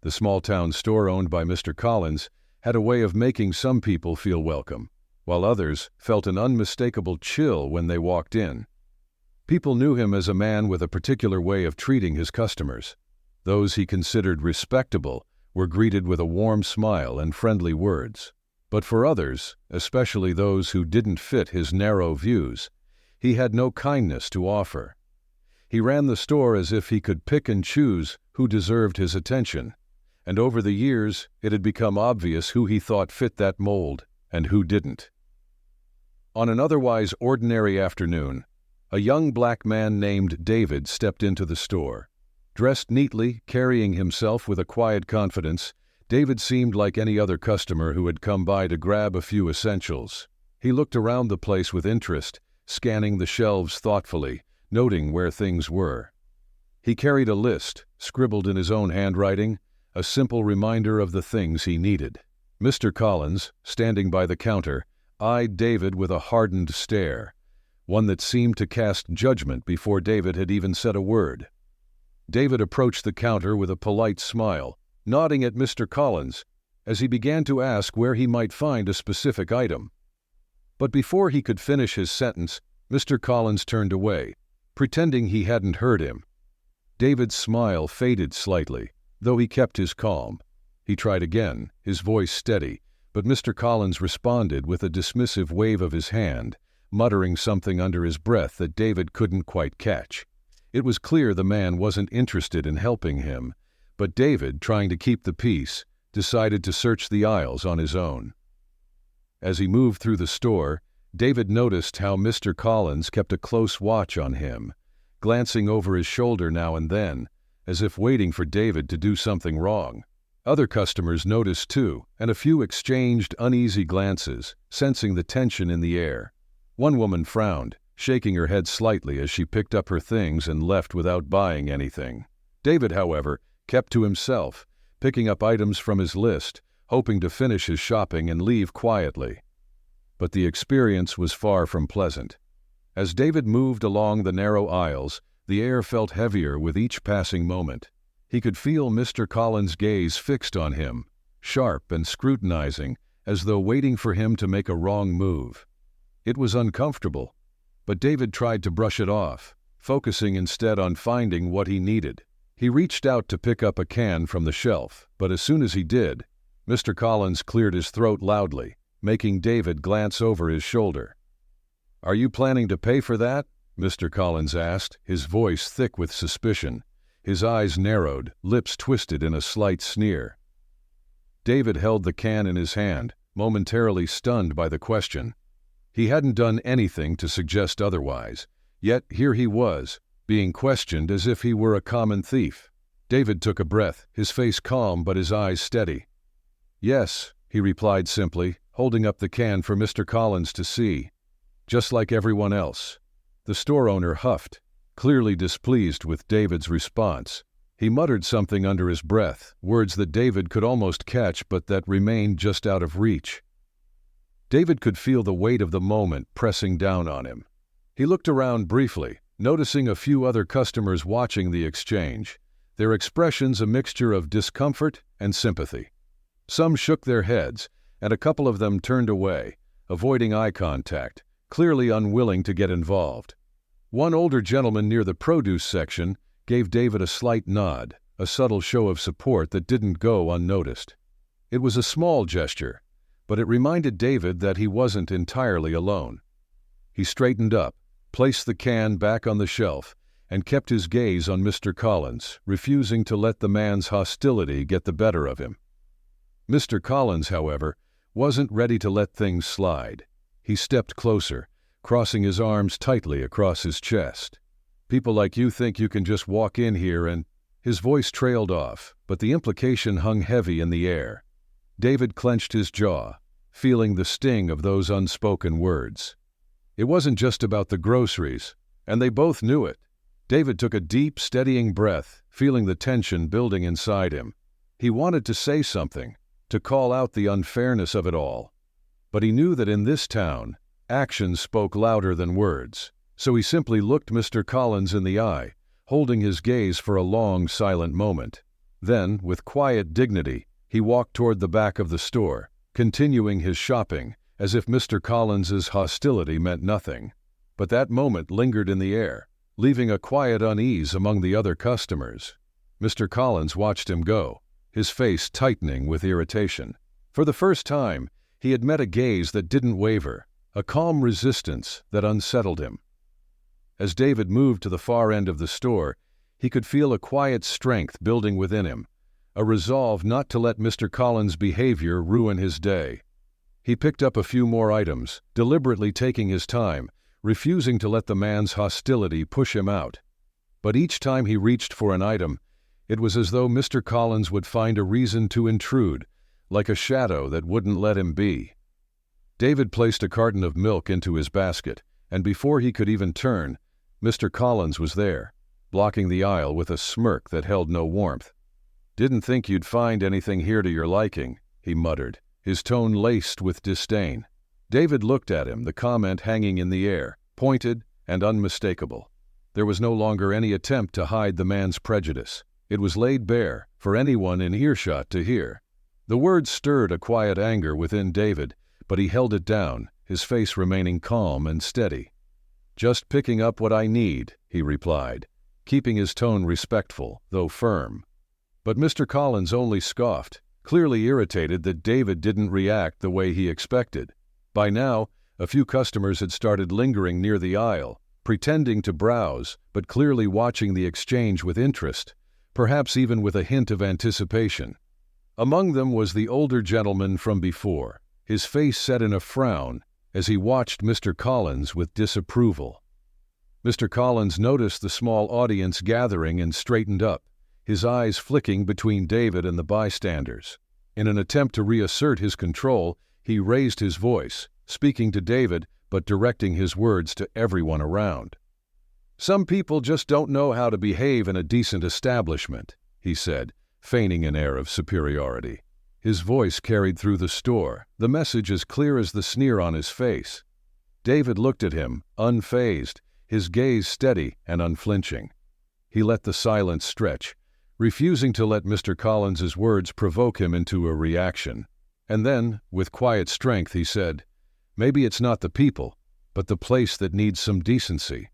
The small-town store owned by Mr. Collins had a way of making some people feel welcome, while others felt an unmistakable chill when they walked in. People knew him as a man with a particular way of treating his customers. Those he considered respectable were greeted with a warm smile and friendly words. But for others, especially those who didn't fit his narrow views, he had no kindness to offer. He ran the store as if he could pick and choose who deserved his attention, and over the years it had become obvious who he thought fit that mold and who didn't. On an otherwise ordinary afternoon, a young black man named David stepped into the store. Dressed neatly, carrying himself with a quiet confidence, David seemed like any other customer who had come by to grab a few essentials. He looked around the place with interest, scanning the shelves thoughtfully, noting where things were. He carried a list, scribbled in his own handwriting, a simple reminder of the things he needed. Mr. Collins, standing by the counter, eyed David with a hardened stare, one that seemed to cast judgment before David had even said a word. David approached the counter with a polite smile, nodding at Mr. Collins as he began to ask where he might find a specific item. But before he could finish his sentence, Mr. Collins turned away, pretending he hadn't heard him. David's smile faded slightly, though he kept his calm. He tried again, his voice steady, but Mr. Collins responded with a dismissive wave of his hand, muttering something under his breath that David couldn't quite catch. It was clear the man wasn't interested in helping him, but David, trying to keep the peace, decided to search the aisles on his own. As he moved through the store, David noticed how Mr. Collins kept a close watch on him, glancing over his shoulder now and then, as if waiting for David to do something wrong. Other customers noticed too, and a few exchanged uneasy glances, sensing the tension in the air. One woman frowned, shaking her head slightly as she picked up her things and left without buying anything. David, however, kept to himself, picking up items from his list, hoping to finish his shopping and leave quietly. But the experience was far from pleasant. As David moved along the narrow aisles, the air felt heavier with each passing moment. He could feel Mr. Collins' gaze fixed on him, sharp and scrutinizing, as though waiting for him to make a wrong move. It was uncomfortable, but David tried to brush it off, focusing instead on finding what he needed. He reached out to pick up a can from the shelf, but as soon as he did, Mr. Collins cleared his throat loudly, making David glance over his shoulder. "Are you planning to pay for that?" Mr. Collins asked, his voice thick with suspicion. His eyes narrowed, lips twisted in a slight sneer. David held the can in his hand, momentarily stunned by the question. He hadn't done anything to suggest otherwise, yet here he was, being questioned as if he were a common thief. David took a breath, his face calm but his eyes steady. "Yes," he replied simply, holding up the can for Mr. Collins to see. "Just like everyone else." The store owner huffed, clearly displeased with David's response. He muttered something under his breath, words that David could almost catch but that remained just out of reach. David could feel the weight of the moment pressing down on him. He looked around briefly, noticing a few other customers watching the exchange, their expressions a mixture of discomfort and sympathy. Some shook their heads, and a couple of them turned away, avoiding eye contact, clearly unwilling to get involved. One older gentleman near the produce section gave David a slight nod, a subtle show of support that didn't go unnoticed. It was a small gesture, but it reminded David that he wasn't entirely alone. He straightened up, placed the can back on the shelf, and kept his gaze on Mr. Collins, refusing to let the man's hostility get the better of him. Mr. Collins, however, wasn't ready to let things slide. He stepped closer, crossing his arms tightly across his chest. "People like you think you can just walk in here and—" His voice trailed off, but the implication hung heavy in the air. David clenched his jaw, feeling the sting of those unspoken words. It wasn't just about the groceries, and they both knew it. David took a deep, steadying breath, feeling the tension building inside him. He wanted to say something, to call out the unfairness of it all. But he knew that in this town, actions spoke louder than words, so he simply looked Mr. Collins in the eye, holding his gaze for a long, silent moment. Then, with quiet dignity, he walked toward the back of the store, continuing his shopping, as if Mr. Collins's hostility meant nothing. But that moment lingered in the air, leaving a quiet unease among the other customers. Mr. Collins watched him go, his face tightening with irritation. For the first time, he had met a gaze that didn't waver, a calm resistance that unsettled him. As David moved to the far end of the store, he could feel a quiet strength building within him, a resolve not to let Mr. Collins' behavior ruin his day. He picked up a few more items, deliberately taking his time, refusing to let the man's hostility push him out. But each time he reached for an item, it was as though Mr. Collins would find a reason to intrude, like a shadow that wouldn't let him be. David placed a carton of milk into his basket, and before he could even turn, Mr. Collins was there, blocking the aisle with a smirk that held no warmth. "Didn't think you'd find anything here to your liking," he muttered, his tone laced with disdain. David looked at him, the comment hanging in the air, pointed and unmistakable. There was no longer any attempt to hide the man's prejudice. It was laid bare for anyone in earshot to hear. The words stirred a quiet anger within David, but he held it down, his face remaining calm and steady. "Just picking up what I need," he replied, keeping his tone respectful, though firm. But Mr. Collins only scoffed, clearly irritated that David didn't react the way he expected. By now, a few customers had started lingering near the aisle, pretending to browse, but clearly watching the exchange with interest, perhaps even with a hint of anticipation. Among them was the older gentleman from before, his face set in a frown as he watched Mr. Collins with disapproval. Mr. Collins noticed the small audience gathering and straightened up, his eyes flicking between David and the bystanders. In an attempt to reassert his control, he raised his voice, speaking to David but directing his words to everyone around. "Some people just don't know how to behave in a decent establishment," he said, feigning an air of superiority. His voice carried through the store, the message as clear as the sneer on his face. David looked at him, unfazed, his gaze steady and unflinching. He let the silence stretch, refusing to let Mr. Collins's words provoke him into a reaction. And then, with quiet strength, he said, "Maybe it's not the people, but the place that needs some decency."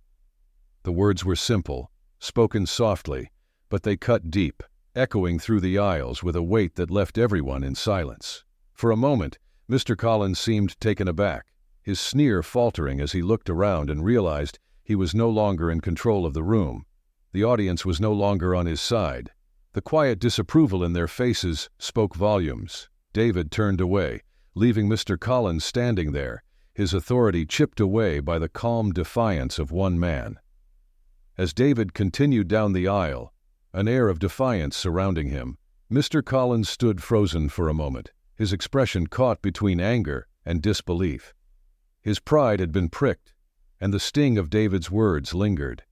The words were simple, spoken softly, but they cut deep, echoing through the aisles with a weight that left everyone in silence. For a moment, Mr. Collins seemed taken aback, his sneer faltering as he looked around and realized he was no longer in control of the room. The audience was no longer on his side. The quiet disapproval in their faces spoke volumes. David turned away, leaving Mr. Collins standing there, his authority chipped away by the calm defiance of one man. As David continued down the aisle, an air of defiance surrounding him, Mr. Collins stood frozen for a moment, his expression caught between anger and disbelief. His pride had been pricked, and the sting of David's words lingered.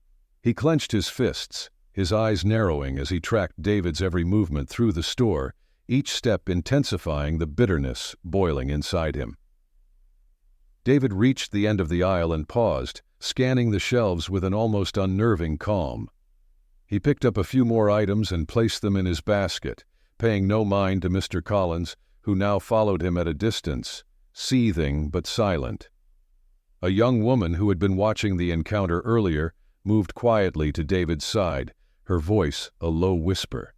He clenched his fists, his eyes narrowing as he tracked David's every movement through the store, each step intensifying the bitterness boiling inside him. David reached the end of the aisle and paused, scanning the shelves with an almost unnerving calm. He picked up a few more items and placed them in his basket, paying no mind to Mr. Collins, who now followed him at a distance, seething but silent. A young woman who had been watching the encounter earlier moved quietly to David's side, her voice a low whisper.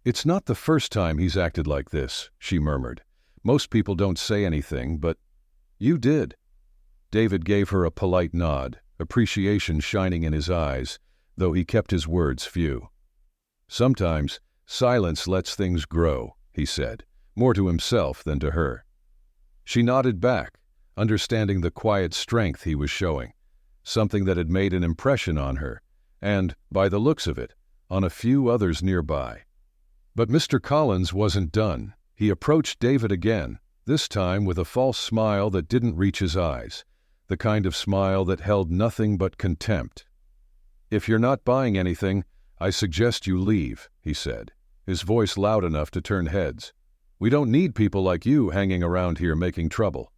"It's not the first time he's acted like this," she murmured. "Most people don't say anything, but you did." David gave her a polite nod, appreciation shining in his eyes, though he kept his words few. "Sometimes silence lets things grow," he said, more to himself than to her. She nodded back, understanding the quiet strength he was showing, something that had made an impression on her, and, by the looks of it, on a few others nearby. But Mr. Collins wasn't done. He approached David again, this time with a false smile that didn't reach his eyes, the kind of smile that held nothing but contempt. "If you're not buying anything, I suggest you leave," he said, his voice loud enough to turn heads. "We don't need people like you hanging around here making trouble."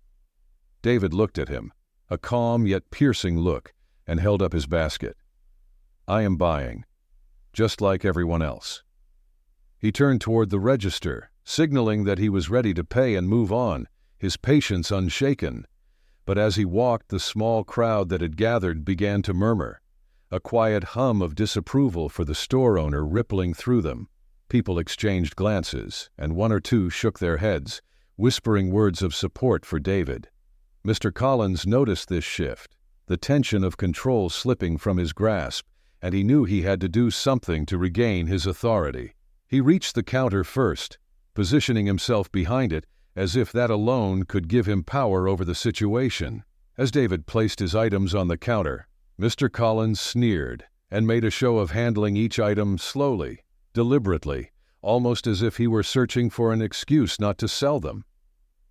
David looked at him, a calm yet piercing look, and held up his basket. "I am buying, just like everyone else." He turned toward the register, signaling that he was ready to pay and move on, his patience unshaken. But as he walked, the small crowd that had gathered began to murmur, a quiet hum of disapproval for the store owner rippling through them. People exchanged glances, and one or two shook their heads, whispering words of support for David. Mr. Collins noticed this shift, the tension of control slipping from his grasp, and he knew he had to do something to regain his authority. He reached the counter first, positioning himself behind it as if that alone could give him power over the situation. As David placed his items on the counter, Mr. Collins sneered and made a show of handling each item slowly, deliberately, almost as if he were searching for an excuse not to sell them.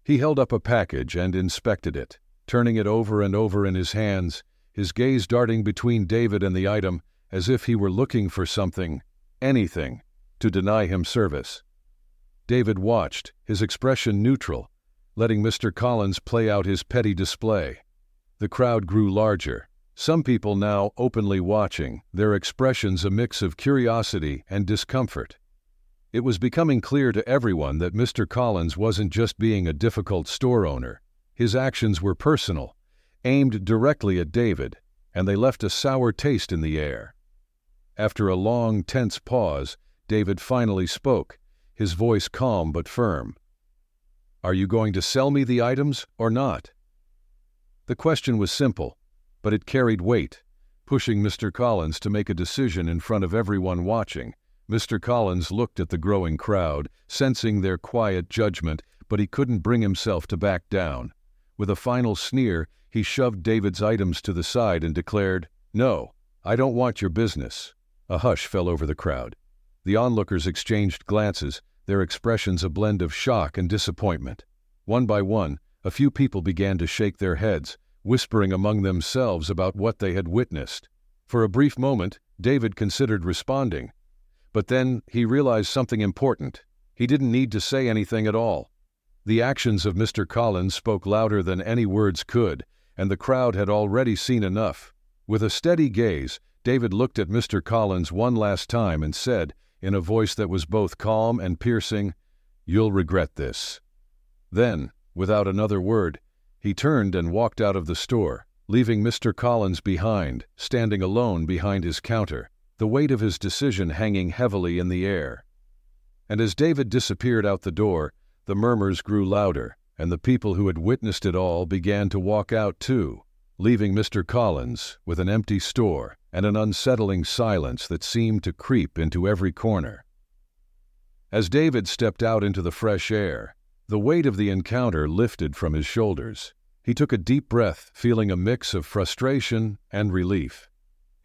He held up a package and inspected it, turning it over and over in his hands, his gaze darting between David and the item as if he were looking for something, anything, to deny him service. David watched, his expression neutral, letting Mr. Collins play out his petty display. The crowd grew larger, some people now openly watching, their expressions a mix of curiosity and discomfort. It was becoming clear to everyone that Mr. Collins wasn't just being a difficult store owner. His actions were personal, aimed directly at David, and they left a sour taste in the air. After a long, tense pause, David finally spoke, his voice calm but firm. "Are you going to sell me the items or not?" The question was simple, but it carried weight, pushing Mr. Collins to make a decision in front of everyone watching. Mr. Collins looked at the growing crowd, sensing their quiet judgment, but he couldn't bring himself to back down. With a final sneer, he shoved David's items to the side and declared, "No, I don't want your business." A hush fell over the crowd. The onlookers exchanged glances, their expressions a blend of shock and disappointment. One by one, a few people began to shake their heads, whispering among themselves about what they had witnessed. For a brief moment, David considered responding. But then he realized something important. He didn't need to say anything at all. The actions of Mr. Collins spoke louder than any words could, and the crowd had already seen enough. With a steady gaze, David looked at Mr. Collins one last time and said, in a voice that was both calm and piercing, "You'll regret this." Then, without another word, he turned and walked out of the store, leaving Mr. Collins behind, standing alone behind his counter, the weight of his decision hanging heavily in the air. And as David disappeared out the door, the murmurs grew louder, and the people who had witnessed it all began to walk out too, leaving Mr. Collins with an empty store and an unsettling silence that seemed to creep into every corner. As David stepped out into the fresh air, the weight of the encounter lifted from his shoulders. He took a deep breath, feeling a mix of frustration and relief.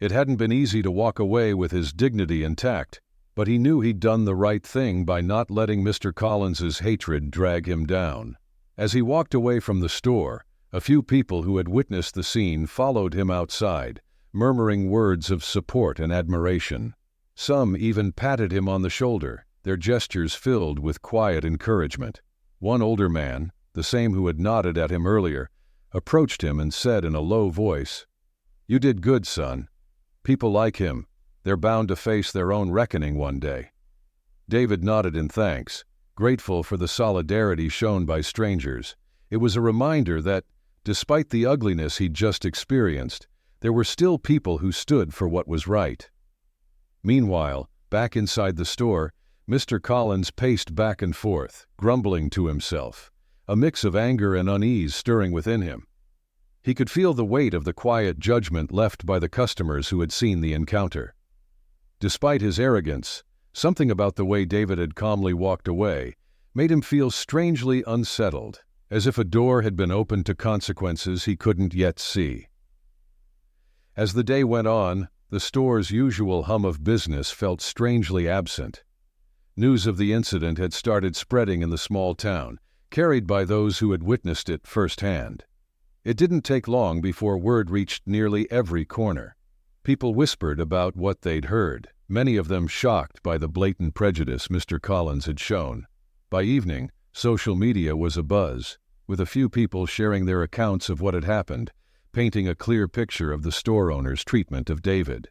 It hadn't been easy to walk away with his dignity intact, but he knew he'd done the right thing by not letting Mr. Collins's hatred drag him down. As he walked away from the store, a few people who had witnessed the scene followed him outside, murmuring words of support and admiration. Some even patted him on the shoulder, their gestures filled with quiet encouragement. One older man, the same who had nodded at him earlier, approached him and said in a low voice, "You did good, son. People like him, they're bound to face their own reckoning one day." David nodded in thanks, grateful for the solidarity shown by strangers. It was a reminder that, despite the ugliness he'd just experienced, there were still people who stood for what was right. Meanwhile, back inside the store, Mr. Collins paced back and forth, grumbling to himself, a mix of anger and unease stirring within him. He could feel the weight of the quiet judgment left by the customers who had seen the encounter. Despite his arrogance, something about the way David had calmly walked away made him feel strangely unsettled, as if a door had been opened to consequences he couldn't yet see. As the day went on, the store's usual hum of business felt strangely absent. News of the incident had started spreading in the small town, carried by those who had witnessed it firsthand. It didn't take long before word reached nearly every corner. People whispered about what they'd heard, many of them shocked by the blatant prejudice Mr. Collins had shown. By evening, social media was abuzz, with a few people sharing their accounts of what had happened, painting a clear picture of the store owner's treatment of David.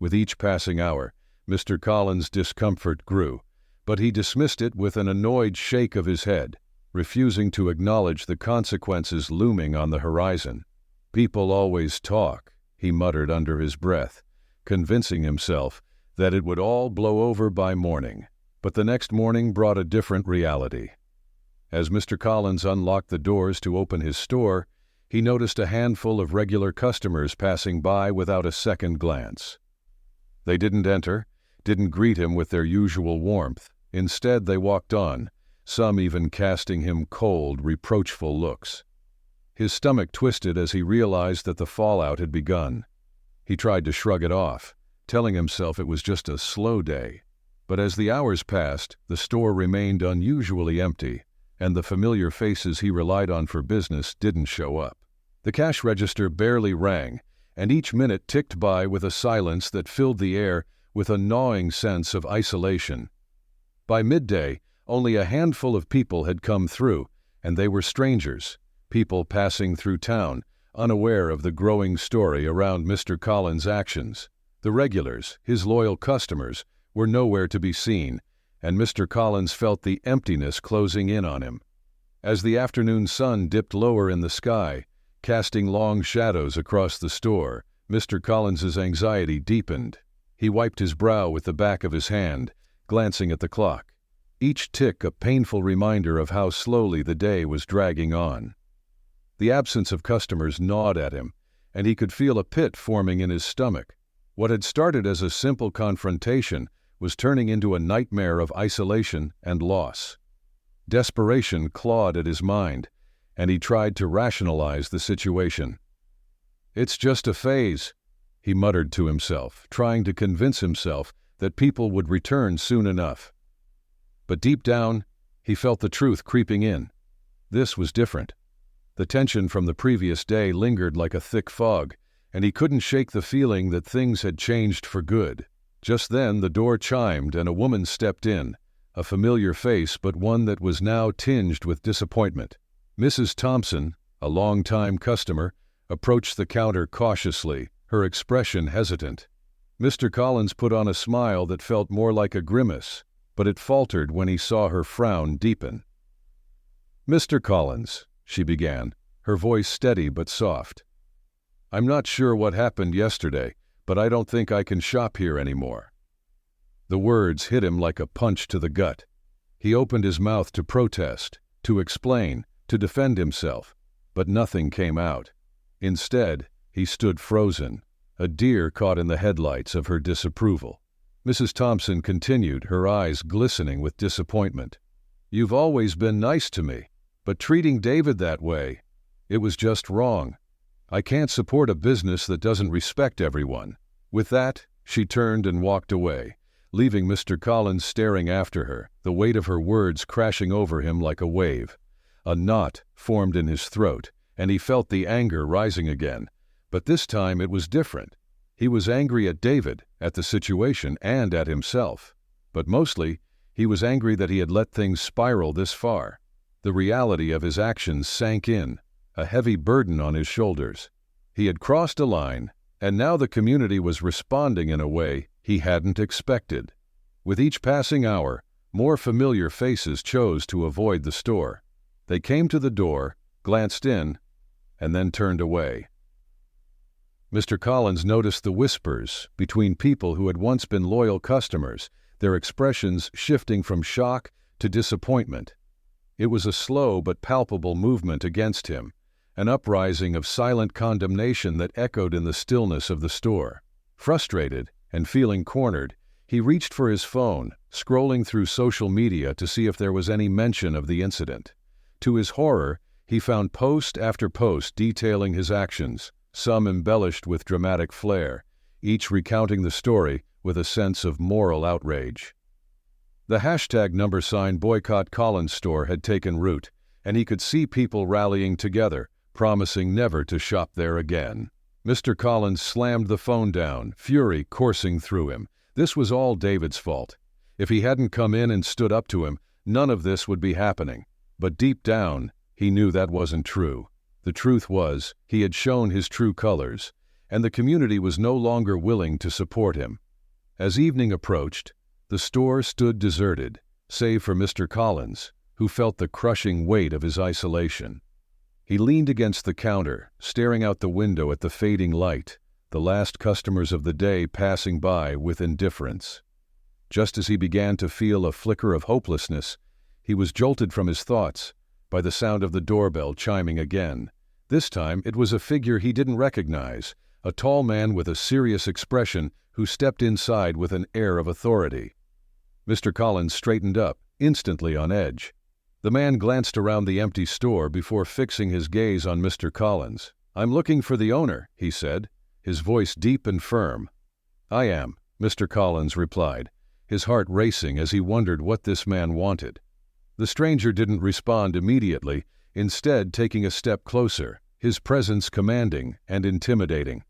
With each passing hour, Mr. Collins' discomfort grew, but he dismissed it with an annoyed shake of his head, refusing to acknowledge the consequences looming on the horizon. "People always talk," he muttered under his breath, convincing himself that it would all blow over by morning. But the next morning brought a different reality. As Mr. Collins unlocked the doors to open his store, he noticed a handful of regular customers passing by without a second glance. They didn't enter, didn't greet him with their usual warmth. Instead, they walked on, some even casting him cold, reproachful looks. His stomach twisted as he realized that the fallout had begun. He tried to shrug it off, telling himself it was just a slow day. But as the hours passed, the store remained unusually empty, and the familiar faces he relied on for business didn't show up. The cash register barely rang, and each minute ticked by with a silence that filled the air with a gnawing sense of isolation. By midday, only a handful of people had come through, and they were strangers, people passing through town, unaware of the growing story around Mr. Collins' actions. The regulars, his loyal customers, were nowhere to be seen, and Mr. Collins felt the emptiness closing in on him. As the afternoon sun dipped lower in the sky, casting long shadows across the store, Mr. Collins's anxiety deepened. He wiped his brow with the back of his hand, glancing at the clock, each tick a painful reminder of how slowly the day was dragging on. The absence of customers gnawed at him, and he could feel a pit forming in his stomach. What had started as a simple confrontation was turning into a nightmare of isolation and loss. Desperation clawed at his mind, and he tried to rationalize the situation. "It's just a phase," he muttered to himself, trying to convince himself that people would return soon enough. But deep down, he felt the truth creeping in. This was different. The tension from the previous day lingered like a thick fog, and he couldn't shake the feeling that things had changed for good. Just then the door chimed and a woman stepped in, a familiar face but one that was now tinged with disappointment. Mrs. Thompson, a long-time customer, approached the counter cautiously, her expression hesitant. Mr. Collins put on a smile that felt more like a grimace, but it faltered when he saw her frown deepen. "Mr. Collins," she began, her voice steady but soft. "I'm not sure what happened yesterday, but I don't think I can shop here anymore." The words hit him like a punch to the gut. He opened his mouth to protest, to explain, to defend himself, but nothing came out. Instead, he stood frozen, a deer caught in the headlights of her disapproval. Mrs. Thompson continued, her eyes glistening with disappointment. "You've always been nice to me, but treating David that way, it was just wrong. I can't support a business that doesn't respect everyone." With that, she turned and walked away, leaving Mr. Collins staring after her, the weight of her words crashing over him like a wave. A knot formed in his throat, and he felt the anger rising again. But this time it was different. He was angry at David, at the situation, and at himself. But mostly, he was angry that he had let things spiral this far. The reality of his actions sank in, a heavy burden on his shoulders. He had crossed a line, and now the community was responding in a way he hadn't expected. With each passing hour, more familiar faces chose to avoid the store. They came to the door, glanced in, and then turned away. Mr. Collins noticed the whispers between people who had once been loyal customers, their expressions shifting from shock to disappointment. It was a slow but palpable movement against him, an uprising of silent condemnation that echoed in the stillness of the store. Frustrated and feeling cornered, he reached for his phone, scrolling through social media to see if there was any mention of the incident. To his horror, he found post after post detailing his actions, some embellished with dramatic flair, each recounting the story with a sense of moral outrage. The hashtag #boycott Collins store had taken root, and he could see people rallying together, promising never to shop there again. Mr. Collins slammed the phone down, fury coursing through him. This was all David's fault. If he hadn't come in and stood up to him, none of this would be happening. But deep down, he knew that wasn't true. The truth was, he had shown his true colors, and the community was no longer willing to support him. As evening approached, the store stood deserted, save for Mr. Collins, who felt the crushing weight of his isolation. He leaned against the counter, staring out the window at the fading light, the last customers of the day passing by with indifference. Just as he began to feel a flicker of hopelessness, he was jolted from his thoughts by the sound of the doorbell chiming again. This time it was a figure he didn't recognize, a tall man with a serious expression who stepped inside with an air of authority. Mr. Collins straightened up, instantly on edge. The man glanced around the empty store before fixing his gaze on Mr. Collins. "I'm looking for the owner," he said, his voice deep and firm. "I am," Mr. Collins replied, his heart racing as he wondered what this man wanted. The stranger didn't respond immediately, instead taking a step closer, his presence commanding and intimidating.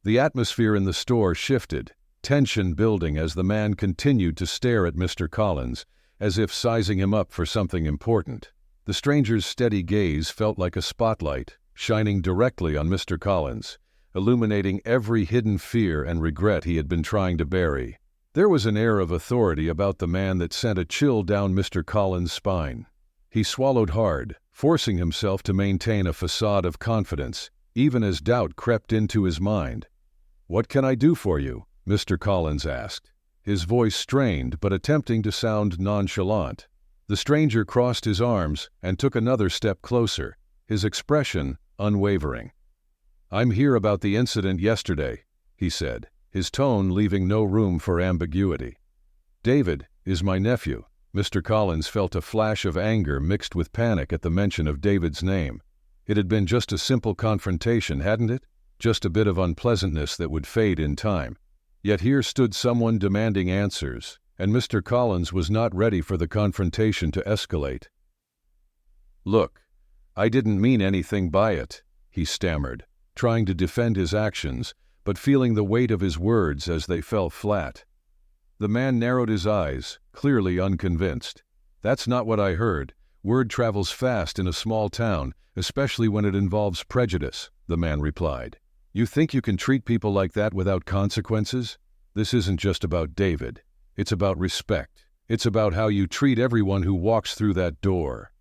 The atmosphere in the store shifted, tension building as the man continued to stare at Mr. Collins, as if sizing him up for something important. The stranger's steady gaze felt like a spotlight, shining directly on Mr. Collins, illuminating every hidden fear and regret he had been trying to bury. There was an air of authority about the man that sent a chill down Mr. Collins' spine. He swallowed hard, forcing himself to maintain a facade of confidence, even as doubt crept into his mind. "What can I do for you?" Mr. Collins asked, his voice strained but attempting to sound nonchalant. The stranger crossed his arms and took another step closer, his expression unwavering. "I'm here about the incident yesterday," he said, his tone leaving no room for ambiguity. "David is my nephew." Mr. Collins felt a flash of anger mixed with panic at the mention of David's name. It had been just a simple confrontation, hadn't it? Just a bit of unpleasantness that would fade in time. Yet here stood someone demanding answers, and Mr. Collins was not ready for the confrontation to escalate. "Look, I didn't mean anything by it," he stammered, trying to defend his actions, but feeling the weight of his words as they fell flat. The man narrowed his eyes, clearly unconvinced. "That's not what I heard. Word travels fast in a small town, especially when it involves prejudice," the man replied. "You think you can treat people like that without consequences? This isn't just about David. It's about respect. It's about how you treat everyone who walks through that door."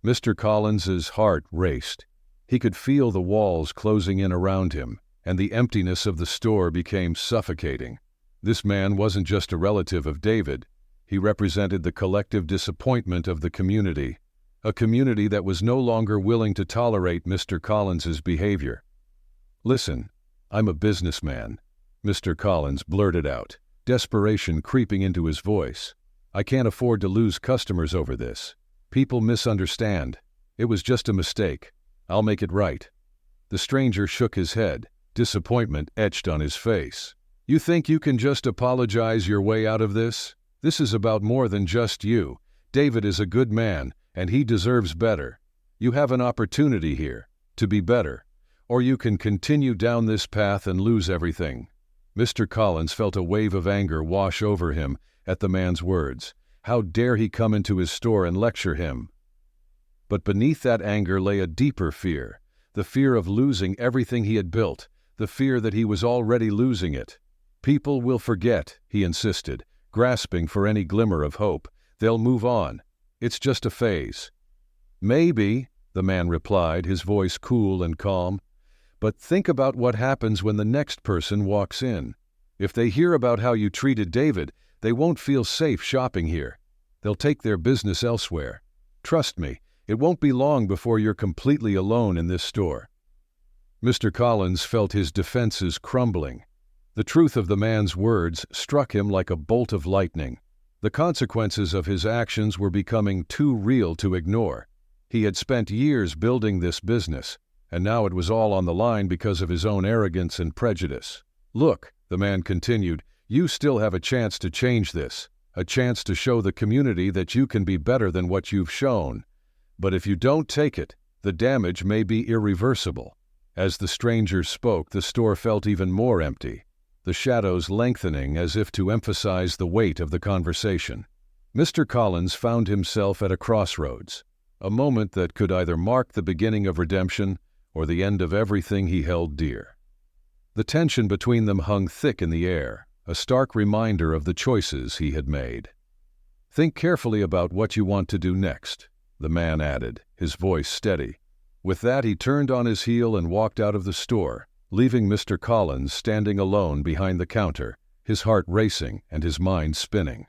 Mr. Collins's heart raced. He could feel the walls closing in around him, and the emptiness of the store became suffocating. This man wasn't just a relative of David. He represented the collective disappointment of the community, a community that was no longer willing to tolerate Mr. Collins's behavior. "Listen, I'm a businessman," Mr. Collins blurted out, desperation creeping into his voice. "I can't afford to lose customers over this. People misunderstand. It was just a mistake. I'll make it right." The stranger shook his head, disappointment etched on his face. "You think you can just apologize your way out of this? This is about more than just you. David is a good man, and he deserves better. You have an opportunity here to be better, or you can continue down this path and lose everything." Mr. Collins felt a wave of anger wash over him at the man's words. How dare he come into his store and lecture him? But beneath that anger lay a deeper fear, the fear of losing everything he had built, the fear that he was already losing it. "People will forget," he insisted, grasping for any glimmer of hope. "They'll move on. It's just a phase." "Maybe," the man replied, his voice cool and calm. "But think about what happens when the next person walks in. If they hear about how you treated David, they won't feel safe shopping here. They'll take their business elsewhere. Trust me, it won't be long before you're completely alone in this store." Mr. Collins felt his defenses crumbling. The truth of the man's words struck him like a bolt of lightning. The consequences of his actions were becoming too real to ignore. He had spent years building this business, and now it was all on the line because of his own arrogance and prejudice. "Look," the man continued, "you still have a chance to change this, a chance to show the community that you can be better than what you've shown. But if you don't take it, the damage may be irreversible." As the stranger spoke, the store felt even more empty, the shadows lengthening as if to emphasize the weight of the conversation. Mr. Collins found himself at a crossroads, a moment that could either mark the beginning of redemption or the end of everything he held dear. The tension between them hung thick in the air, a stark reminder of the choices he had made. Think carefully about what you want to do next, the man added, his voice steady. With that, he turned on his heel and walked out of the store, leaving Mr. Collins standing alone behind the counter, his heart racing and his mind spinning.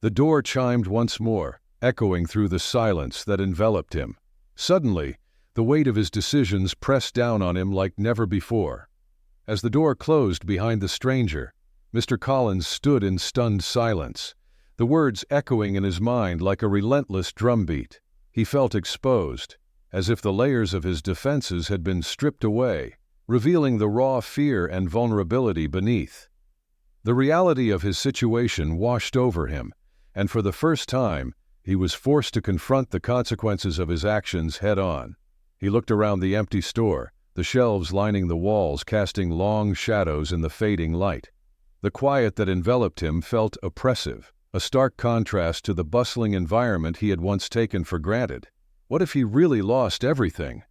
The door chimed once more, echoing through the silence that enveloped him. Suddenly, the weight of his decisions pressed down on him like never before. As the door closed behind the stranger, Mr. Collins stood in stunned silence, the words echoing in his mind like a relentless drumbeat. He felt exposed, as if the layers of his defenses had been stripped away, revealing the raw fear and vulnerability beneath. The reality of his situation washed over him, and for the first time, he was forced to confront the consequences of his actions head-on. He looked around the empty store, the shelves lining the walls casting long shadows in the fading light. The quiet that enveloped him felt oppressive, a stark contrast to the bustling environment he had once taken for granted. What if he really lost everything?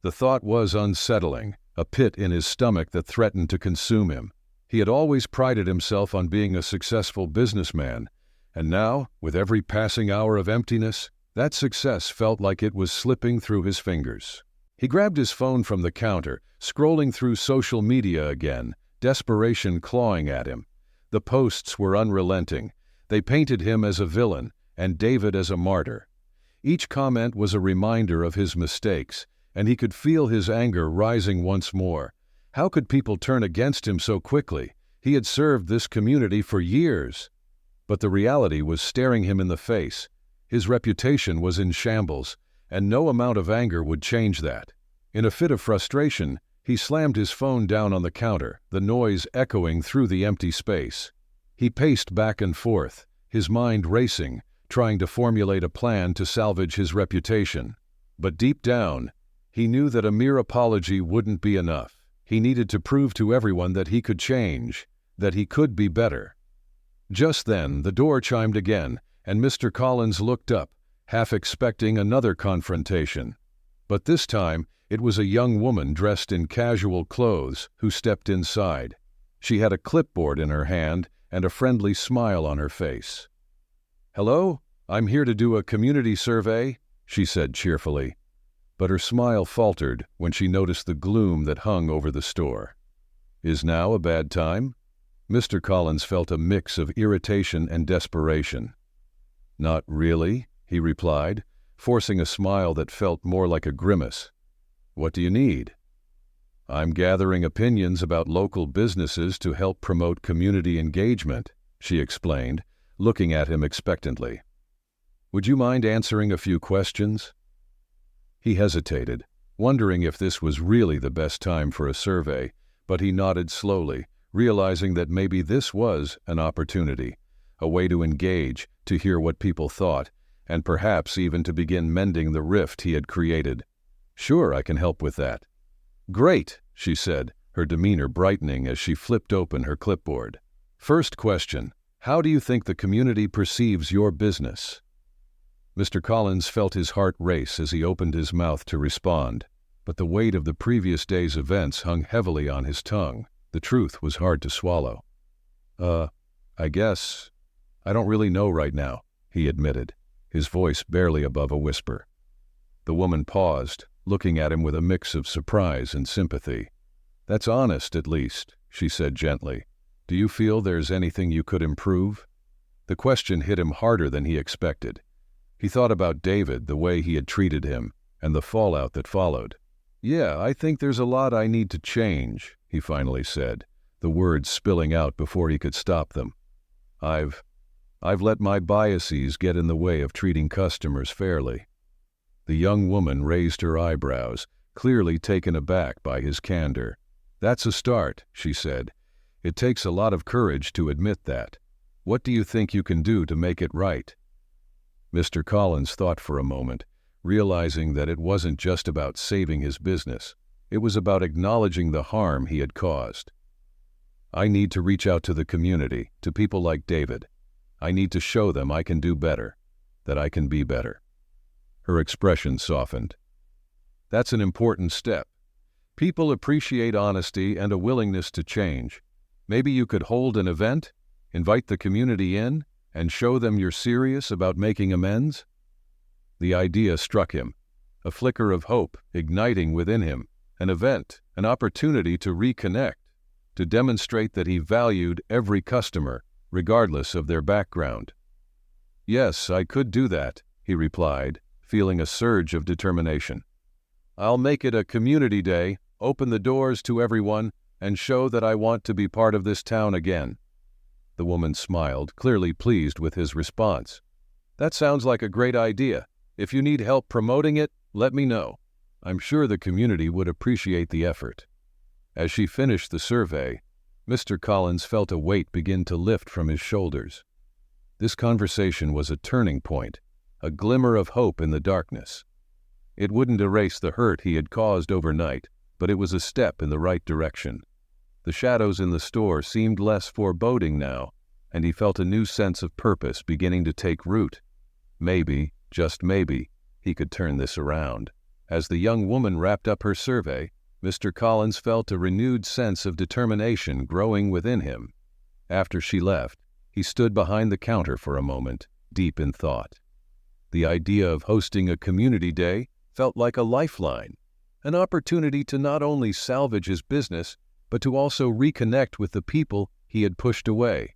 The thought was unsettling, a pit in his stomach that threatened to consume him. He had always prided himself on being a successful businessman, and now, with every passing hour of emptiness, that success felt like it was slipping through his fingers. He grabbed his phone from the counter, scrolling through social media again, desperation clawing at him. The posts were unrelenting. They painted him as a villain and David as a martyr. Each comment was a reminder of his mistakes, and he could feel his anger rising once more. How could people turn against him so quickly? He had served this community for years. But the reality was staring him in the face. His reputation was in shambles, and no amount of anger would change that. In a fit of frustration, he slammed his phone down on the counter, the noise echoing through the empty space. He paced back and forth, his mind racing, trying to formulate a plan to salvage his reputation. But deep down, he knew that a mere apology wouldn't be enough. He needed to prove to everyone that he could change, that he could be better. Just then, the door chimed again, and Mr. Collins looked up, half expecting another confrontation. But this time, it was a young woman dressed in casual clothes who stepped inside. She had a clipboard in her hand and a friendly smile on her face. "Hello, I'm here to do a community survey," she said cheerfully. But her smile faltered when she noticed the gloom that hung over the store. "Is now a bad time?" Mr. Collins felt a mix of irritation and desperation. "Not really," he replied, forcing a smile that felt more like a grimace. "What do you need?" "I'm gathering opinions about local businesses to help promote community engagement," she explained, looking at him expectantly. "Would you mind answering a few questions?" He hesitated, wondering if this was really the best time for a survey, but he nodded slowly, realizing that maybe this was an opportunity, a way to engage, to hear what people thought, and perhaps even to begin mending the rift he had created. "Sure, I can help with that." "Great," she said, her demeanor brightening as she flipped open her clipboard. "First question, how do you think the community perceives your business?" Mr. Collins felt his heart race as he opened his mouth to respond, but the weight of the previous day's events hung heavily on his tongue. The truth was hard to swallow. I guess, I don't really know right now," he admitted, his voice barely above a whisper. The woman paused, looking at him with a mix of surprise and sympathy. "That's honest, at least," she said gently. "Do you feel there's anything you could improve?" The question hit him harder than he expected. He thought about David, the way he had treated him, and the fallout that followed. "Yeah, I think there's a lot I need to change," he finally said, the words spilling out before he could stop them. I've let my biases get in the way of treating customers fairly." The young woman raised her eyebrows, clearly taken aback by his candor. "That's a start," she said. "It takes a lot of courage to admit that. What do you think you can do to make it right?" Mr. Collins thought for a moment, realizing that it wasn't just about saving his business. It was about acknowledging the harm he had caused. "I need to reach out to the community, to people like David. I need to show them I can do better, that I can be better." Her expression softened. "That's an important step. People appreciate honesty and a willingness to change. Maybe you could hold an event, invite the community in, and show them you're serious about making amends? The idea struck him, a flicker of hope igniting within him, an event, an opportunity to reconnect, to demonstrate that he valued every customer, regardless of their background. "Yes, I could do that," he replied, feeling a surge of determination. "I'll make it a community day, open the doors to everyone, and show that I want to be part of this town again." The woman smiled, clearly pleased with his response. "That sounds like a great idea. If you need help promoting it, let me know. I'm sure the community would appreciate the effort." As she finished the survey, Mr. Collins felt a weight begin to lift from his shoulders. This conversation was a turning point, a glimmer of hope in the darkness. It wouldn't erase the hurt he had caused overnight, but it was a step in the right direction. The shadows in the store seemed less foreboding now, and he felt a new sense of purpose beginning to take root. Maybe, just maybe, he could turn this around. As the young woman wrapped up her survey, Mr. Collins felt a renewed sense of determination growing within him. After she left, he stood behind the counter for a moment, deep in thought. The idea of hosting a community day felt like a lifeline, an opportunity to not only salvage his business, but to also reconnect with the people he had pushed away.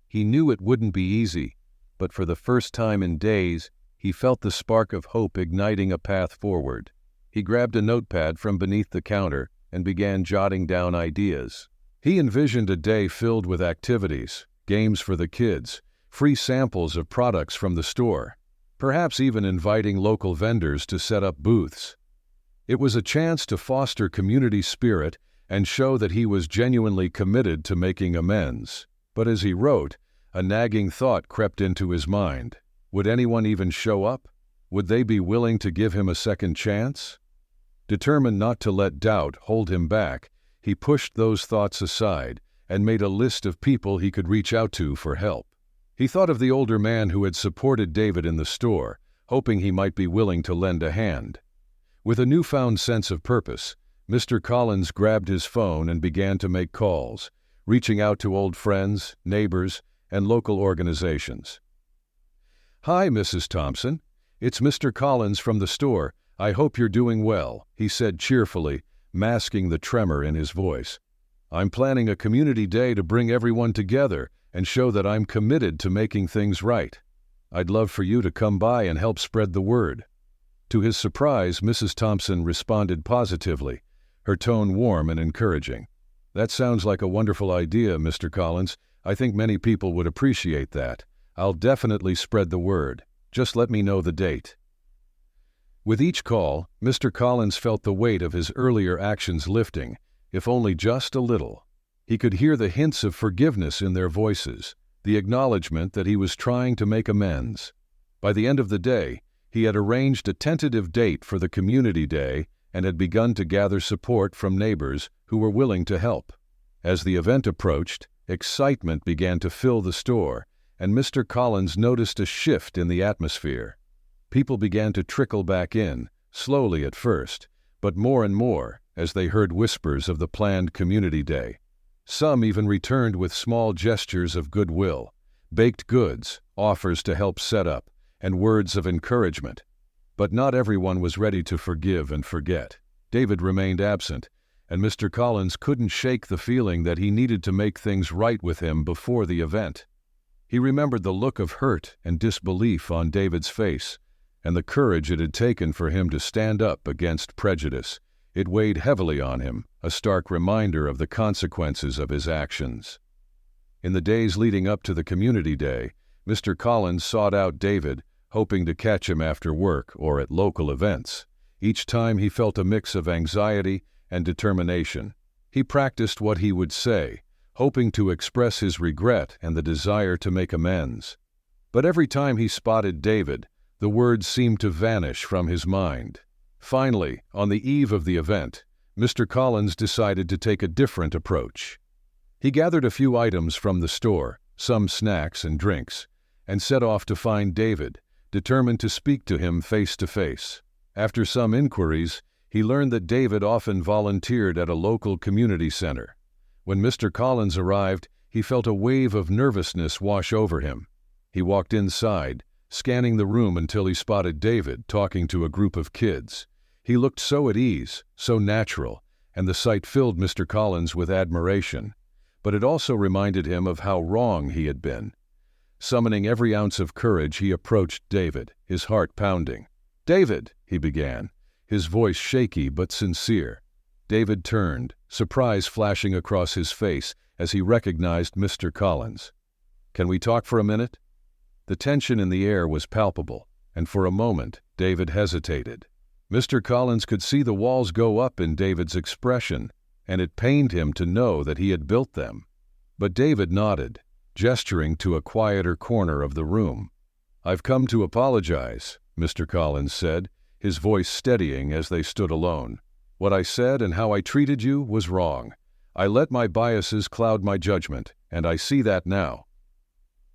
He knew it wouldn't be easy, but for the first time in days, he felt the spark of hope igniting a path forward. He grabbed a notepad from beneath the counter and began jotting down ideas. He envisioned a day filled with activities, games for the kids, free samples of products from the store, perhaps even inviting local vendors to set up booths. It was a chance to foster community spirit and show that he was genuinely committed to making amends. But as he wrote, a nagging thought crept into his mind. Would anyone even show up? Would they be willing to give him a second chance? Determined not to let doubt hold him back, he pushed those thoughts aside and made a list of people he could reach out to for help. He thought of the older man who had supported David in the store, hoping he might be willing to lend a hand. With a newfound sense of purpose, Mr. Collins grabbed his phone and began to make calls, reaching out to old friends, neighbors, and local organizations. "Hi, Mrs. Thompson. It's Mr. Collins from the store. I hope you're doing well," he said cheerfully, masking the tremor in his voice. "I'm planning a community day to bring everyone together and show that I'm committed to making things right. I'd love for you to come by and help spread the word." To his surprise, Mrs. Thompson responded positively, her tone warm and encouraging. "That sounds like a wonderful idea, Mr. Collins. I think many people would appreciate that. I'll definitely spread the word. Just let me know the date." With each call, Mr. Collins felt the weight of his earlier actions lifting, if only just a little. He could hear the hints of forgiveness in their voices, the acknowledgement that he was trying to make amends. By the end of the day, he had arranged a tentative date for the community day and had begun to gather support from neighbors who were willing to help. As the event approached, excitement began to fill the store, and Mr. Collins noticed a shift in the atmosphere. People began to trickle back in, slowly at first, but more and more as they heard whispers of the planned community day. Some even returned with small gestures of goodwill, baked goods, offers to help set up, and words of encouragement. But not everyone was ready to forgive and forget. David remained absent, and Mr. Collins couldn't shake the feeling that he needed to make things right with him before the event. He remembered the look of hurt and disbelief on David's face, and the courage it had taken for him to stand up against prejudice. It weighed heavily on him, a stark reminder of the consequences of his actions. In the days leading up to the community day, Mr. Collins sought out David, hoping to catch him after work or at local events. Each time he felt a mix of anxiety and determination. He practiced what he would say, hoping to express his regret and the desire to make amends. But every time he spotted David, the words seemed to vanish from his mind. Finally, on the eve of the event, Mr. Collins decided to take a different approach. He gathered a few items from the store, some snacks and drinks, and set off to find David, determined to speak to him face to face. After some inquiries, he learned that David often volunteered at a local community center. When Mr. Collins arrived, he felt a wave of nervousness wash over him. He walked inside, scanning the room until he spotted David talking to a group of kids. He looked so at ease, so natural, and the sight filled Mr. Collins with admiration. But it also reminded him of how wrong he had been. Summoning every ounce of courage, he approached David, his heart pounding. "David," he began, his voice shaky but sincere. David turned, surprise flashing across his face as he recognized Mr. Collins. "Can we talk for a minute?" The tension in the air was palpable, and for a moment David hesitated. Mr. Collins could see the walls go up in David's expression, and it pained him to know that he had built them. But David nodded, gesturing to a quieter corner of the room. "I've come to apologize," Mr. Collins said, his voice steadying as they stood alone. "What I said and how I treated you was wrong. I let my biases cloud my judgment, and I see that now."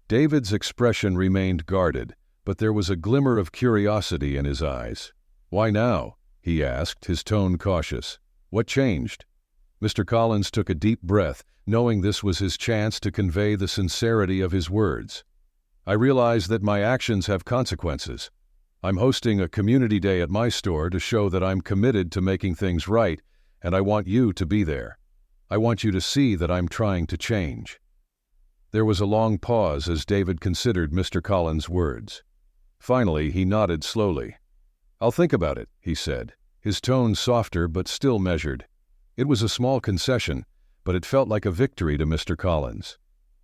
David's expression remained guarded, but there was a glimmer of curiosity in his eyes. "Why now?" he asked, his tone cautious. "What changed?" Mr. Collins took a deep breath, knowing this was his chance to convey the sincerity of his words. "I realize that my actions have consequences. I'm hosting a community day at my store to show that I'm committed to making things right, and I want you to be there. I want you to see that I'm trying to change." There was a long pause as David considered Mr. Collins' words. Finally, he nodded slowly. "I'll think about it," he said, his tone softer but still measured. It was a small concession, but it felt like a victory to Mr. Collins.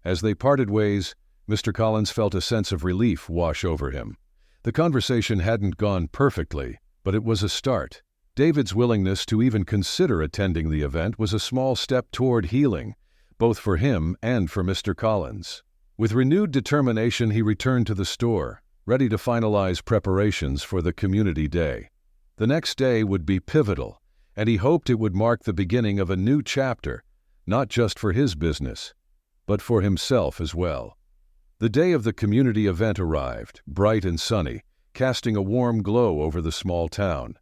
As they parted ways, Mr. Collins felt a sense of relief wash over him. The conversation hadn't gone perfectly, but it was a start. David's willingness to even consider attending the event was a small step toward healing, both for him and for Mr. Collins. With renewed determination, he returned to the store, ready to finalize preparations for the community day. The next day would be pivotal, and he hoped it would mark the beginning of a new chapter, not just for his business, but for himself as well. The day of the community event arrived, bright and sunny, casting a warm glow over the small town.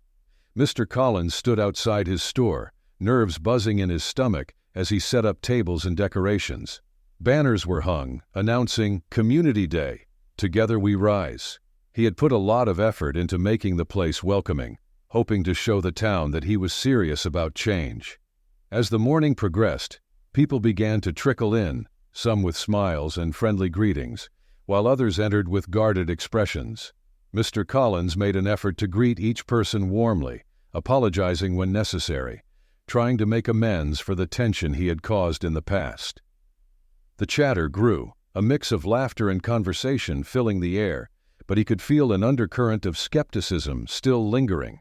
Mr. Collins stood outside his store, nerves buzzing in his stomach as he set up tables and decorations. Banners were hung, announcing Community Day, Together We Rise. He had put a lot of effort into making the place welcoming, hoping to show the town that he was serious about change. As the morning progressed, people began to trickle in, some with smiles and friendly greetings, while others entered with guarded expressions. Mr. Collins made an effort to greet each person warmly, apologizing when necessary, trying to make amends for the tension he had caused in the past. The chatter grew, a mix of laughter and conversation filling the air, but he could feel an undercurrent of skepticism still lingering.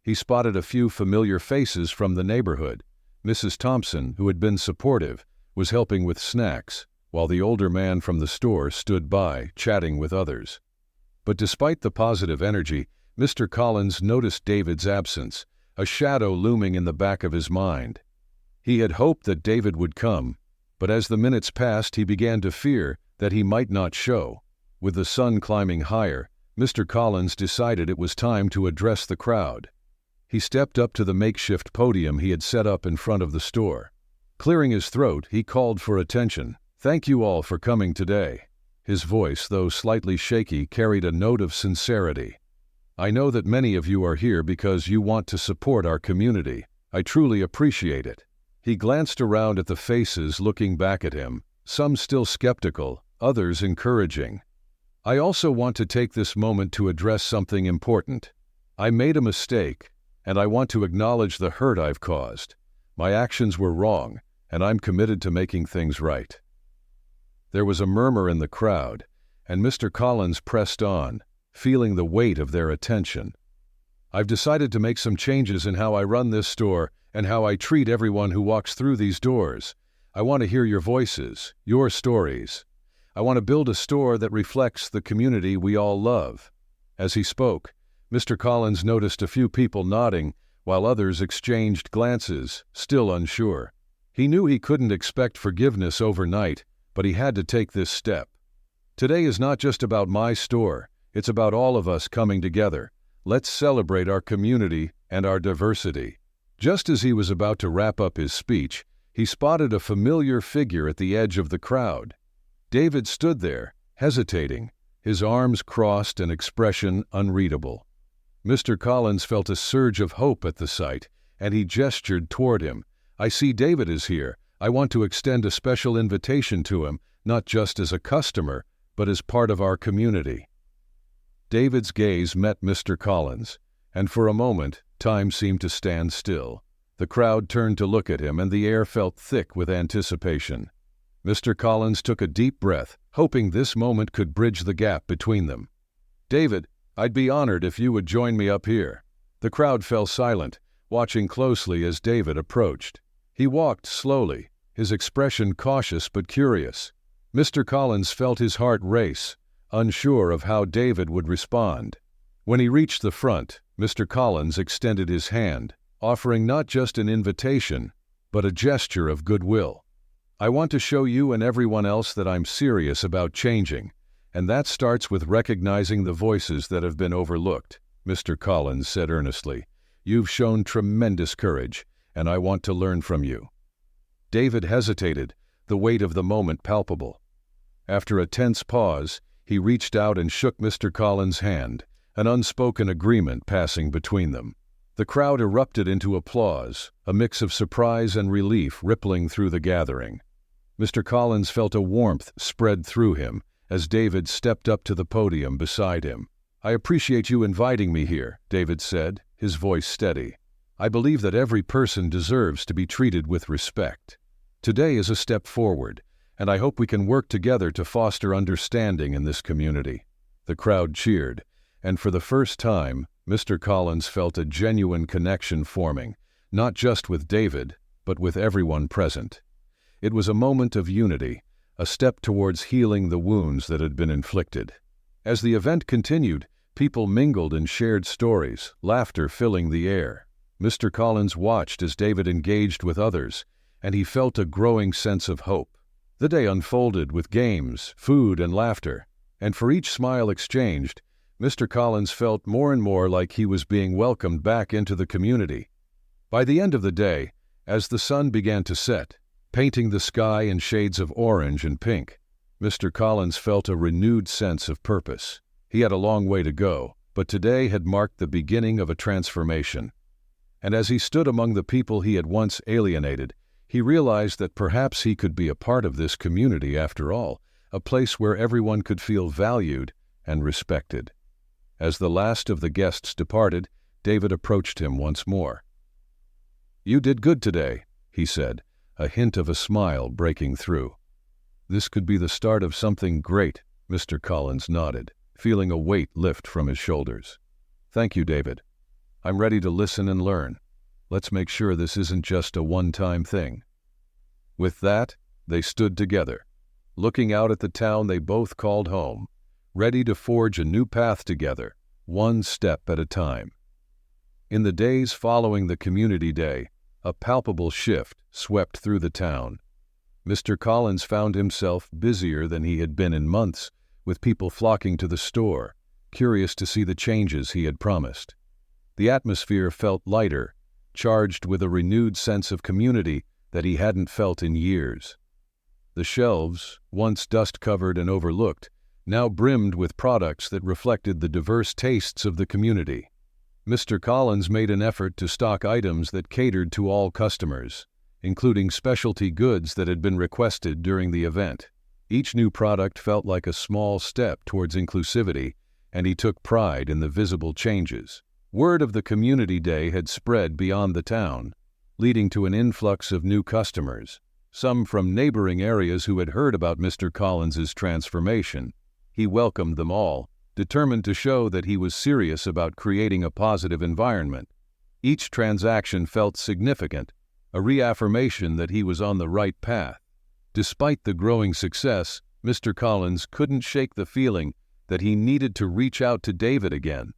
He spotted a few familiar faces from the neighborhood. Mrs. Thompson, who had been supportive, was helping with snacks, while the older man from the store stood by, chatting with others. But despite the positive energy, Mr. Collins noticed David's absence, a shadow looming in the back of his mind. He had hoped that David would come, but as the minutes passed, he began to fear that he might not show. With the sun climbing higher, Mr. Collins decided it was time to address the crowd. He stepped up to the makeshift podium he had set up in front of the store. Clearing his throat, he called for attention. "Thank you all for coming today." His voice, though slightly shaky, carried a note of sincerity. "I know that many of you are here because you want to support our community. I truly appreciate it." He glanced around at the faces looking back at him, some still skeptical, others encouraging. "I also want to take this moment to address something important. I made a mistake, and I want to acknowledge the hurt I've caused. My actions were wrong, and I'm committed to making things right." There was a murmur in the crowd, and Mr. Collins pressed on, feeling the weight of their attention. "I've decided to make some changes in how I run this store and how I treat everyone who walks through these doors. I want to hear your voices, your stories. I want to build a store that reflects the community we all love." As he spoke, Mr. Collins noticed a few people nodding, while others exchanged glances, still unsure. He knew he couldn't expect forgiveness overnight, but he had to take this step. "Today is not just about my store, it's about all of us coming together. Let's celebrate our community and our diversity." Just as he was about to wrap up his speech, he spotted a familiar figure at the edge of the crowd. David stood there, hesitating, his arms crossed, an expression unreadable. Mr. Collins felt a surge of hope at the sight, and he gestured toward him. "I see David is here. I want to extend a special invitation to him, not just as a customer, but as part of our community." David's gaze met Mr. Collins, and for a moment, time seemed to stand still. The crowd turned to look at him, and the air felt thick with anticipation. Mr. Collins took a deep breath, hoping this moment could bridge the gap between them. "David, I'd be honored if you would join me up here." The crowd fell silent, watching closely as David approached. He walked slowly, his expression cautious but curious. Mr. Collins felt his heart race, unsure of how David would respond. When he reached the front, Mr. Collins extended his hand, offering not just an invitation, but a gesture of goodwill. "I want to show you and everyone else that I'm serious about changing, and that starts with recognizing the voices that have been overlooked," Mr. Collins said earnestly. "You've shown tremendous courage, and I want to learn from you." David hesitated, the weight of the moment palpable. After a tense pause, he reached out and shook Mr. Collins' hand, an unspoken agreement passing between them. The crowd erupted into applause, a mix of surprise and relief rippling through the gathering. Mr. Collins felt a warmth spread through him as David stepped up to the podium beside him. "I appreciate you inviting me here," David said, his voice steady. "I believe that every person deserves to be treated with respect. Today is a step forward, and I hope we can work together to foster understanding in this community." The crowd cheered, and for the first time, Mr. Collins felt a genuine connection forming, not just with David, but with everyone present. It was a moment of unity, a step towards healing the wounds that had been inflicted. As the event continued, people mingled and shared stories, laughter filling the air. Mr. Collins watched as David engaged with others, and he felt a growing sense of hope. The day unfolded with games, food, and laughter, and for each smile exchanged, Mr. Collins felt more and more like he was being welcomed back into the community. By the end of the day, as the sun began to set, painting the sky in shades of orange and pink, Mr. Collins felt a renewed sense of purpose. He had a long way to go, but today had marked the beginning of a transformation. And as he stood among the people he had once alienated, he realized that perhaps he could be a part of this community after all, a place where everyone could feel valued and respected. As the last of the guests departed, David approached him once more. "You did good today," he said, a hint of a smile breaking through. "This could be the start of something great," Mr. Collins nodded, feeling a weight lift from his shoulders. "Thank you, David. I'm ready to listen and learn. Let's make sure this isn't just a one-time thing." With that, they stood together, looking out at the town they both called home, ready to forge a new path together, one step at a time. In the days following the Community Day, a palpable shift swept through the town. Mr. Collins found himself busier than he had been in months, with people flocking to the store, curious to see the changes he had promised. The atmosphere felt lighter, charged with a renewed sense of community that he hadn't felt in years. The shelves, once dust-covered and overlooked, now brimmed with products that reflected the diverse tastes of the community. Mr. Collins made an effort to stock items that catered to all customers, including specialty goods that had been requested during the event. Each new product felt like a small step towards inclusivity, and he took pride in the visible changes. Word of the Community Day had spread beyond the town, leading to an influx of new customers, some from neighboring areas who had heard about Mr. Collins's transformation. He welcomed them all, determined to show that he was serious about creating a positive environment. Each transaction felt significant, a reaffirmation that he was on the right path. Despite the growing success, Mr. Collins couldn't shake the feeling that he needed to reach out to David again.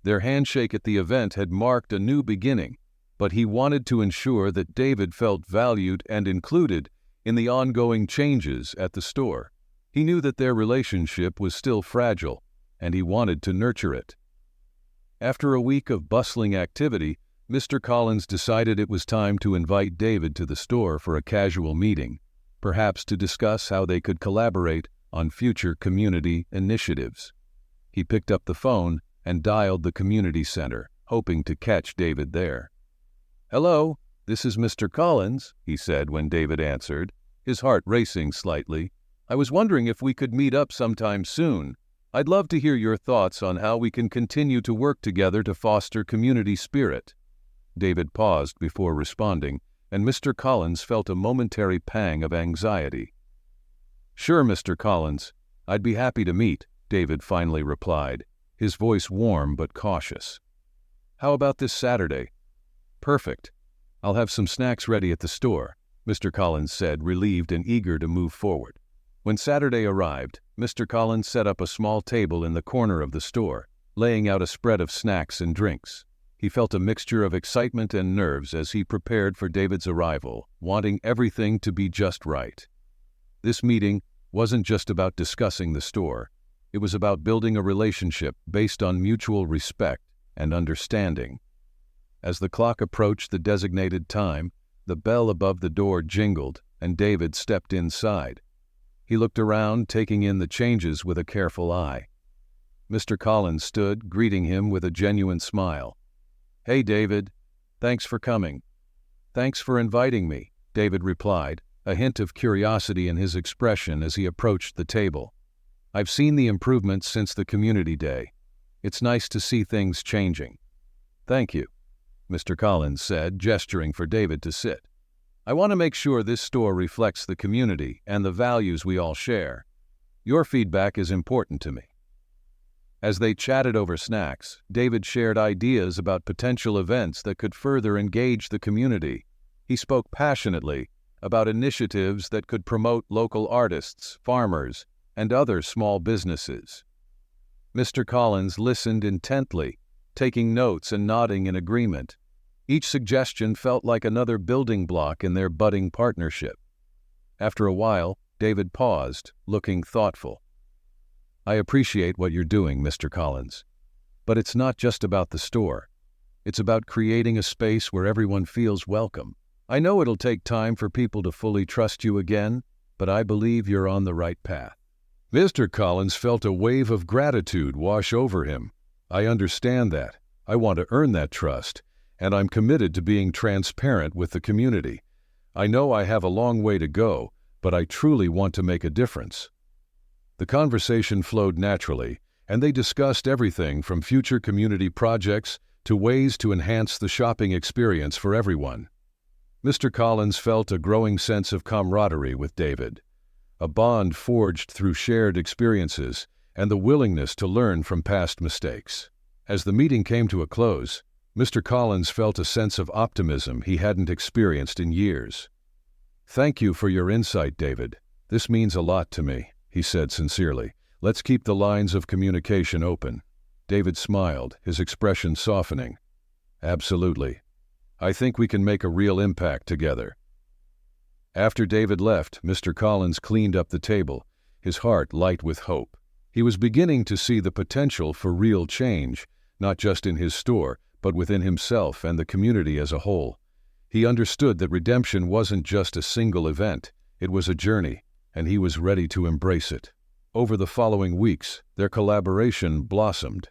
Their handshake at the event had marked a new beginning, but he wanted to ensure that David felt valued and included in the ongoing changes at the store. He knew that their relationship was still fragile, and he wanted to nurture it. After a week of bustling activity, Mr. Collins decided it was time to invite David to the store for a casual meeting, perhaps to discuss how they could collaborate on future community initiatives. He picked up the phone and dialed the community center, hoping to catch David there. "Hello, this is Mr. Collins," he said when David answered, his heart racing slightly. "I was wondering if we could meet up sometime soon. I'd love to hear your thoughts on how we can continue to work together to foster community spirit." David paused before responding, and Mr. Collins felt a momentary pang of anxiety. "Sure, Mr. Collins. I'd be happy to meet," David finally replied, his voice warm but cautious. "How about this Saturday?" "Perfect. I'll have some snacks ready at the store," Mr. Collins said, relieved and eager to move forward. When Saturday arrived, Mr. Collins set up a small table in the corner of the store, laying out a spread of snacks and drinks. He felt a mixture of excitement and nerves as he prepared for David's arrival, wanting everything to be just right. This meeting wasn't just about discussing the store. It was about building a relationship based on mutual respect and understanding. As the clock approached the designated time, the bell above the door jingled, and David stepped inside. He looked around, taking in the changes with a careful eye. Mr. Collins stood, greeting him with a genuine smile. "Hey, David. Thanks for coming." "Thanks for inviting me," David replied, a hint of curiosity in his expression as he approached the table. "I've seen the improvements since the community day. It's nice to see things changing." "Thank you," Mr. Collins said, gesturing for David to sit. "I want to make sure this store reflects the community and the values we all share. Your feedback is important to me." As they chatted over snacks, David shared ideas about potential events that could further engage the community. He spoke passionately about initiatives that could promote local artists, farmers, and other small businesses. Mr. Collins listened intently, taking notes and nodding in agreement. Each suggestion felt like another building block in their budding partnership. After a while, David paused, looking thoughtful. "I appreciate what you're doing, Mr. Collins. But it's not just about the store. It's about creating a space where everyone feels welcome. I know it'll take time for people to fully trust you again, but I believe you're on the right path." Mr. Collins felt a wave of gratitude wash over him. "I understand that. I want to earn that trust, and I'm committed to being transparent with the community. I know I have a long way to go, but I truly want to make a difference." The conversation flowed naturally, and they discussed everything from future community projects to ways to enhance the shopping experience for everyone. Mr. Collins felt a growing sense of camaraderie with David, a bond forged through shared experiences and the willingness to learn from past mistakes. As the meeting came to a close, Mr. Collins felt a sense of optimism he hadn't experienced in years. "Thank you for your insight, David. This means a lot to me," he said sincerely. "Let's keep the lines of communication open." David smiled, his expression softening. "Absolutely. I think we can make a real impact together." After David left, Mr. Collins cleaned up the table, his heart light with hope. He was beginning to see the potential for real change, not just in his store, but within himself and the community as a whole. He understood that redemption wasn't just a single event, it was a journey, and he was ready to embrace it. Over the following weeks, their collaboration blossomed.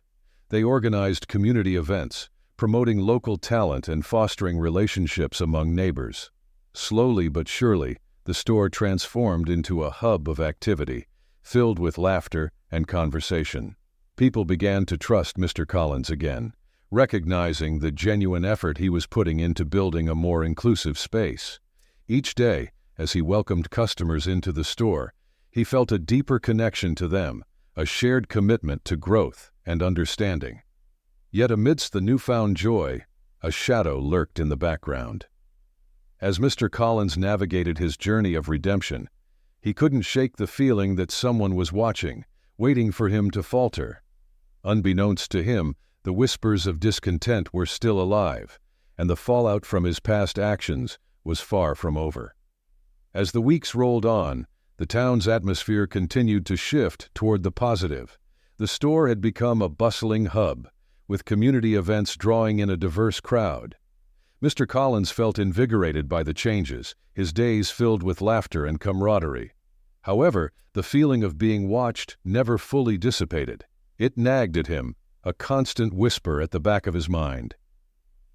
They organized community events, promoting local talent and fostering relationships among neighbors. Slowly but surely, the store transformed into a hub of activity, filled with laughter and conversation. People began to trust Mr. Collins again, recognizing the genuine effort he was putting into building a more inclusive space. Each day, as he welcomed customers into the store, he felt a deeper connection to them, a shared commitment to growth and understanding. Yet amidst the newfound joy, a shadow lurked in the background. As Mr. Collins navigated his journey of redemption, he couldn't shake the feeling that someone was watching, waiting for him to falter. Unbeknownst to him, the whispers of discontent were still alive, and the fallout from his past actions was far from over. As the weeks rolled on, the town's atmosphere continued to shift toward the positive. The store had become a bustling hub, with community events drawing in a diverse crowd. Mr. Collins felt invigorated by the changes, his days filled with laughter and camaraderie. However, the feeling of being watched never fully dissipated. It nagged at him, a constant whisper at the back of his mind.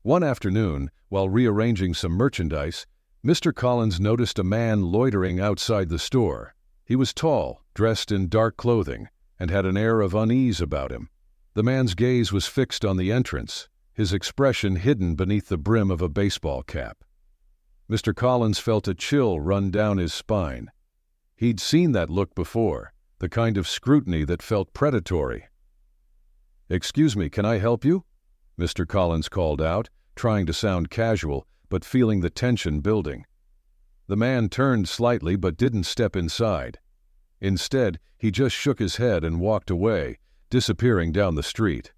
One afternoon, while rearranging some merchandise, Mr. Collins noticed a man loitering outside the store. He was tall, dressed in dark clothing, and had an air of unease about him. The man's gaze was fixed on the entrance, his expression hidden beneath the brim of a baseball cap. Mr. Collins felt a chill run down his spine. He'd seen that look before, the kind of scrutiny that felt predatory. "Excuse me, can I help you?" Mr. Collins called out, trying to sound casual, but feeling the tension building. The man turned slightly but didn't step inside. Instead, he just shook his head and walked away, disappearing down the street.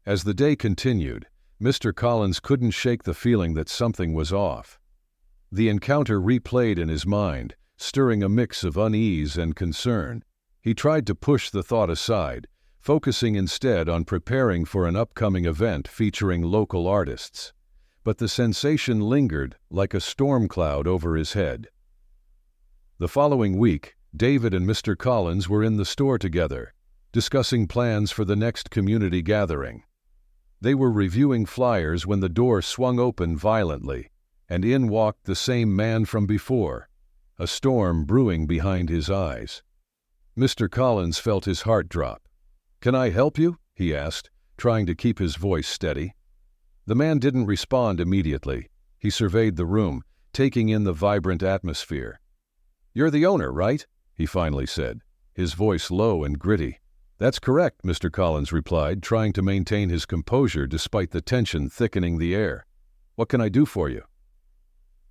As the day continued, Mr. Collins couldn't shake the feeling that something was off. The encounter replayed in his mind, stirring a mix of unease and concern. He tried to push the thought aside, focusing instead on preparing for an upcoming event featuring local artists. But the sensation lingered like a storm cloud over his head. The following week, David and Mr. Collins were in the store together, discussing plans for the next community gathering. They were reviewing flyers when the door swung open violently, and in walked the same man from before, a storm brewing behind his eyes. Mr. Collins felt his heart drop. "Can I help you?" he asked, trying to keep his voice steady. The man didn't respond immediately. He surveyed the room, taking in the vibrant atmosphere. "You're the owner, right?" he finally said, his voice low and gritty. "That's correct," Mr. Collins replied, trying to maintain his composure despite the tension thickening the air. "What can I do for you?"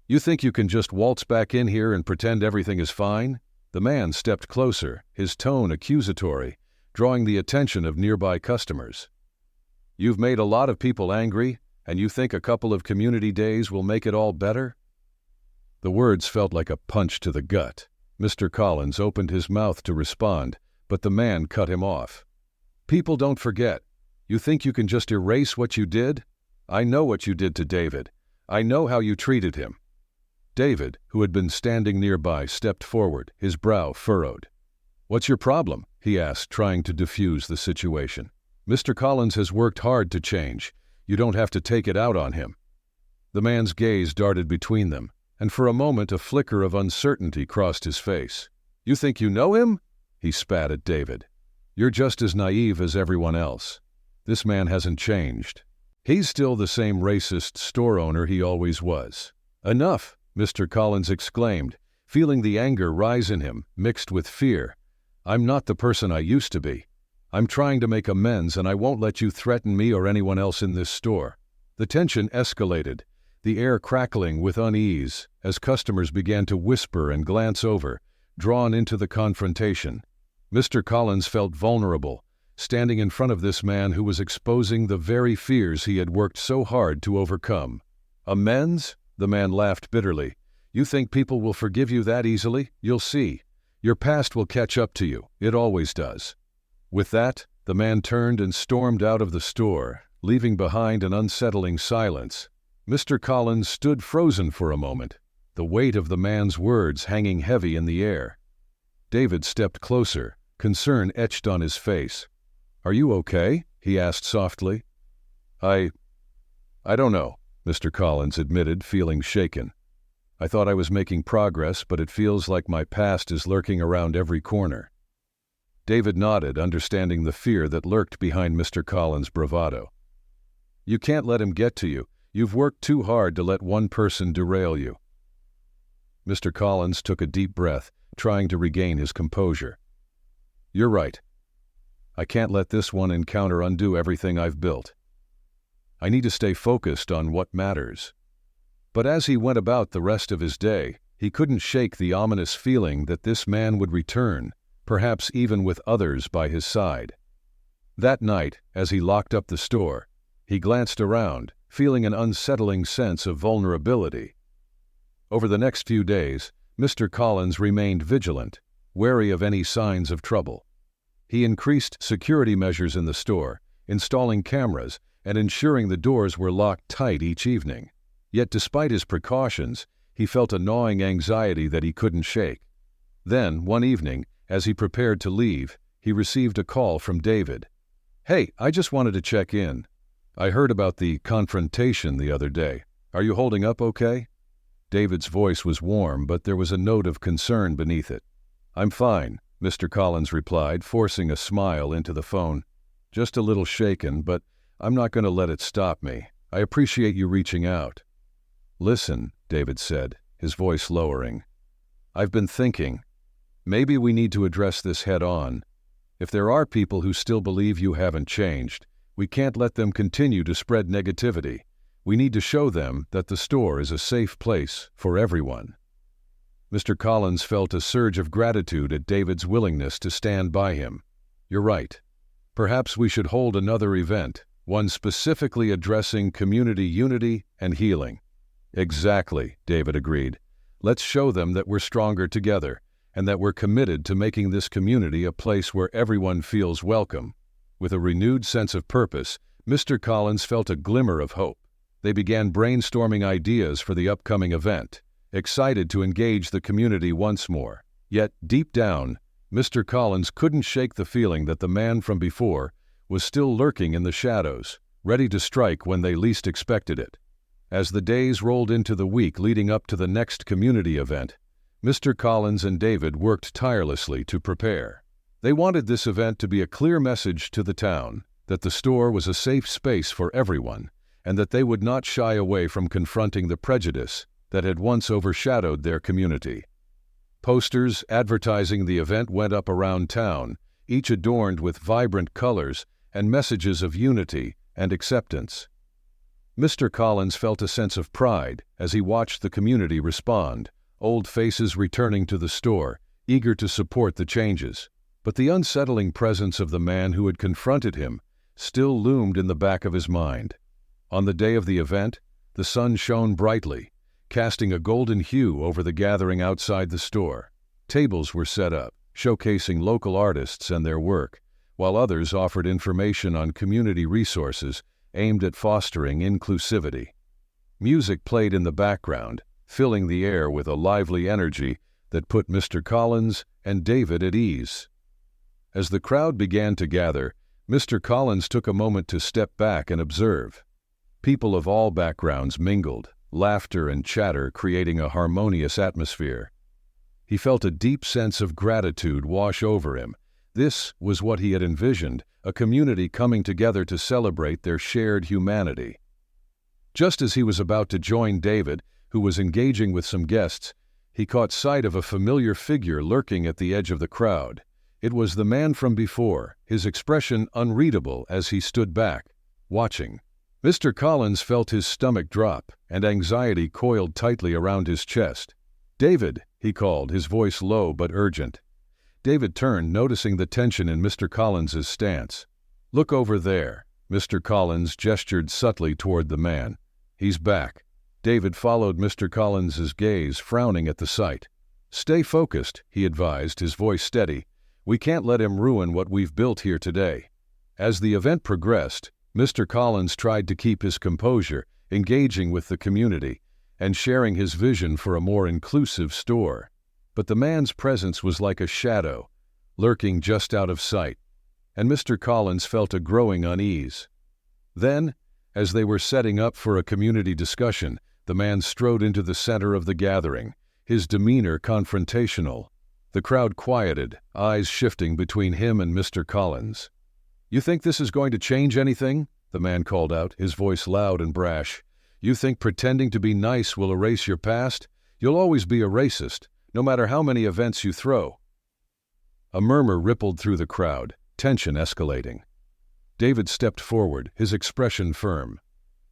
"You think you can just waltz back in here and pretend everything is fine?" The man stepped closer, his tone accusatory, drawing the attention of nearby customers. "You've made a lot of people angry, and you think a couple of community days will make it all better?" The words felt like a punch to the gut. Mr. Collins opened his mouth to respond, but the man cut him off. "People don't forget. You think you can just erase what you did? I know what you did to David. I know how you treated him." David, who had been standing nearby, stepped forward, his brow furrowed. "What's your problem?" he asked, trying to diffuse the situation. "Mr. Collins has worked hard to change. You don't have to take it out on him." The man's gaze darted between them, and for a moment a flicker of uncertainty crossed his face. "You think you know him?" he spat at David. "You're just as naive as everyone else. This man hasn't changed. He's still the same racist store owner he always was." "Enough!" Mr. Collins exclaimed, feeling the anger rise in him, mixed with fear. "I'm not the person I used to be. I'm trying to make amends, and I won't let you threaten me or anyone else in this store." The tension escalated, the air crackling with unease as customers began to whisper and glance over, drawn into the confrontation. Mr. Collins felt vulnerable, standing in front of this man who was exposing the very fears he had worked so hard to overcome. "Amends?" The man laughed bitterly. "You think people will forgive you that easily? You'll see. Your past will catch up to you. It always does." With that, the man turned and stormed out of the store, leaving behind an unsettling silence. Mr. Collins stood frozen for a moment, the weight of the man's words hanging heavy in the air. David stepped closer, concern etched on his face. "Are you okay?" he asked softly. I don't know," Mr. Collins admitted, feeling shaken. "I thought I was making progress, but it feels like my past is lurking around every corner." David nodded, understanding the fear that lurked behind Mr. Collins' bravado. "You can't let him get to you. You've worked too hard to let one person derail you." Mr. Collins took a deep breath, trying to regain his composure. "You're right. I can't let this one encounter undo everything I've built. I need to stay focused on what matters." But as he went about the rest of his day, he couldn't shake the ominous feeling that this man would return, perhaps even with others by his side. That night, as he locked up the store, he glanced around, feeling an unsettling sense of vulnerability. Over the next few days, Mr. Collins remained vigilant, wary of any signs of trouble. He increased security measures in the store, installing cameras and ensuring the doors were locked tight each evening. Yet despite his precautions, he felt a gnawing anxiety that he couldn't shake. Then, one evening, as he prepared to leave, he received a call from David. "Hey, I just wanted to check in. I heard about the confrontation the other day. Are you holding up okay?" David's voice was warm, but there was a note of concern beneath it. "I'm fine," Mr. Collins replied, forcing a smile into the phone. "Just a little shaken, but I'm not going to let it stop me. I appreciate you reaching out." "Listen," David said, his voice lowering. "I've been thinking. Maybe we need to address this head on. If there are people who still believe you haven't changed, we can't let them continue to spread negativity. We need to show them that the store is a safe place for everyone." Mr. Collins felt a surge of gratitude at David's willingness to stand by him. "You're right. Perhaps we should hold another event, one specifically addressing community unity and healing." "Exactly," David agreed. "Let's show them that we're stronger together, and that we're committed to making this community a place where everyone feels welcome." With a renewed sense of purpose, Mr. Collins felt a glimmer of hope. They began brainstorming ideas for the upcoming event, excited to engage the community once more. Yet, deep down, Mr. Collins couldn't shake the feeling that the man from before was still lurking in the shadows, ready to strike when they least expected it. As the days rolled into the week leading up to the next community event, Mr. Collins and David worked tirelessly to prepare. They wanted this event to be a clear message to the town that the store was a safe space for everyone, and that they would not shy away from confronting the prejudice that had once overshadowed their community. Posters advertising the event went up around town, each adorned with vibrant colors and messages of unity and acceptance. Mr. Collins felt a sense of pride as he watched the community respond, old faces returning to the store, eager to support the changes. But the unsettling presence of the man who had confronted him still loomed in the back of his mind. On the day of the event, the sun shone brightly, casting a golden hue over the gathering outside the store. Tables were set up, showcasing local artists and their work, while others offered information on community resources aimed at fostering inclusivity. Music played in the background, filling the air with a lively energy that put Mr. Collins and David at ease. As the crowd began to gather, Mr. Collins took a moment to step back and observe. People of all backgrounds mingled, laughter and chatter creating a harmonious atmosphere. He felt a deep sense of gratitude wash over him. This was what he had envisioned, a community coming together to celebrate their shared humanity. Just as he was about to join David, who was engaging with some guests, he caught sight of a familiar figure lurking at the edge of the crowd. It was the man from before, his expression unreadable as he stood back, watching. Mr. Collins felt his stomach drop, and anxiety coiled tightly around his chest. "David," he called, his voice low but urgent. David turned, noticing the tension in Mr. Collins's stance. "Look over there." Mr. Collins gestured subtly toward the man. "He's back." David followed Mr. Collins's gaze, frowning at the sight. "Stay focused," he advised, his voice steady. "We can't let him ruin what we've built here today." As the event progressed, Mr. Collins tried to keep his composure, engaging with the community, and sharing his vision for a more inclusive store. But the man's presence was like a shadow, lurking just out of sight, and Mr. Collins felt a growing unease. Then, as they were setting up for a community discussion, the man strode into the center of the gathering, his demeanor confrontational. The crowd quieted, eyes shifting between him and Mr. Collins. "You think this is going to change anything?" the man called out, his voice loud and brash. "You think pretending to be nice will erase your past? You'll always be a racist, no matter how many events you throw." A murmur rippled through the crowd, tension escalating. David stepped forward, his expression firm.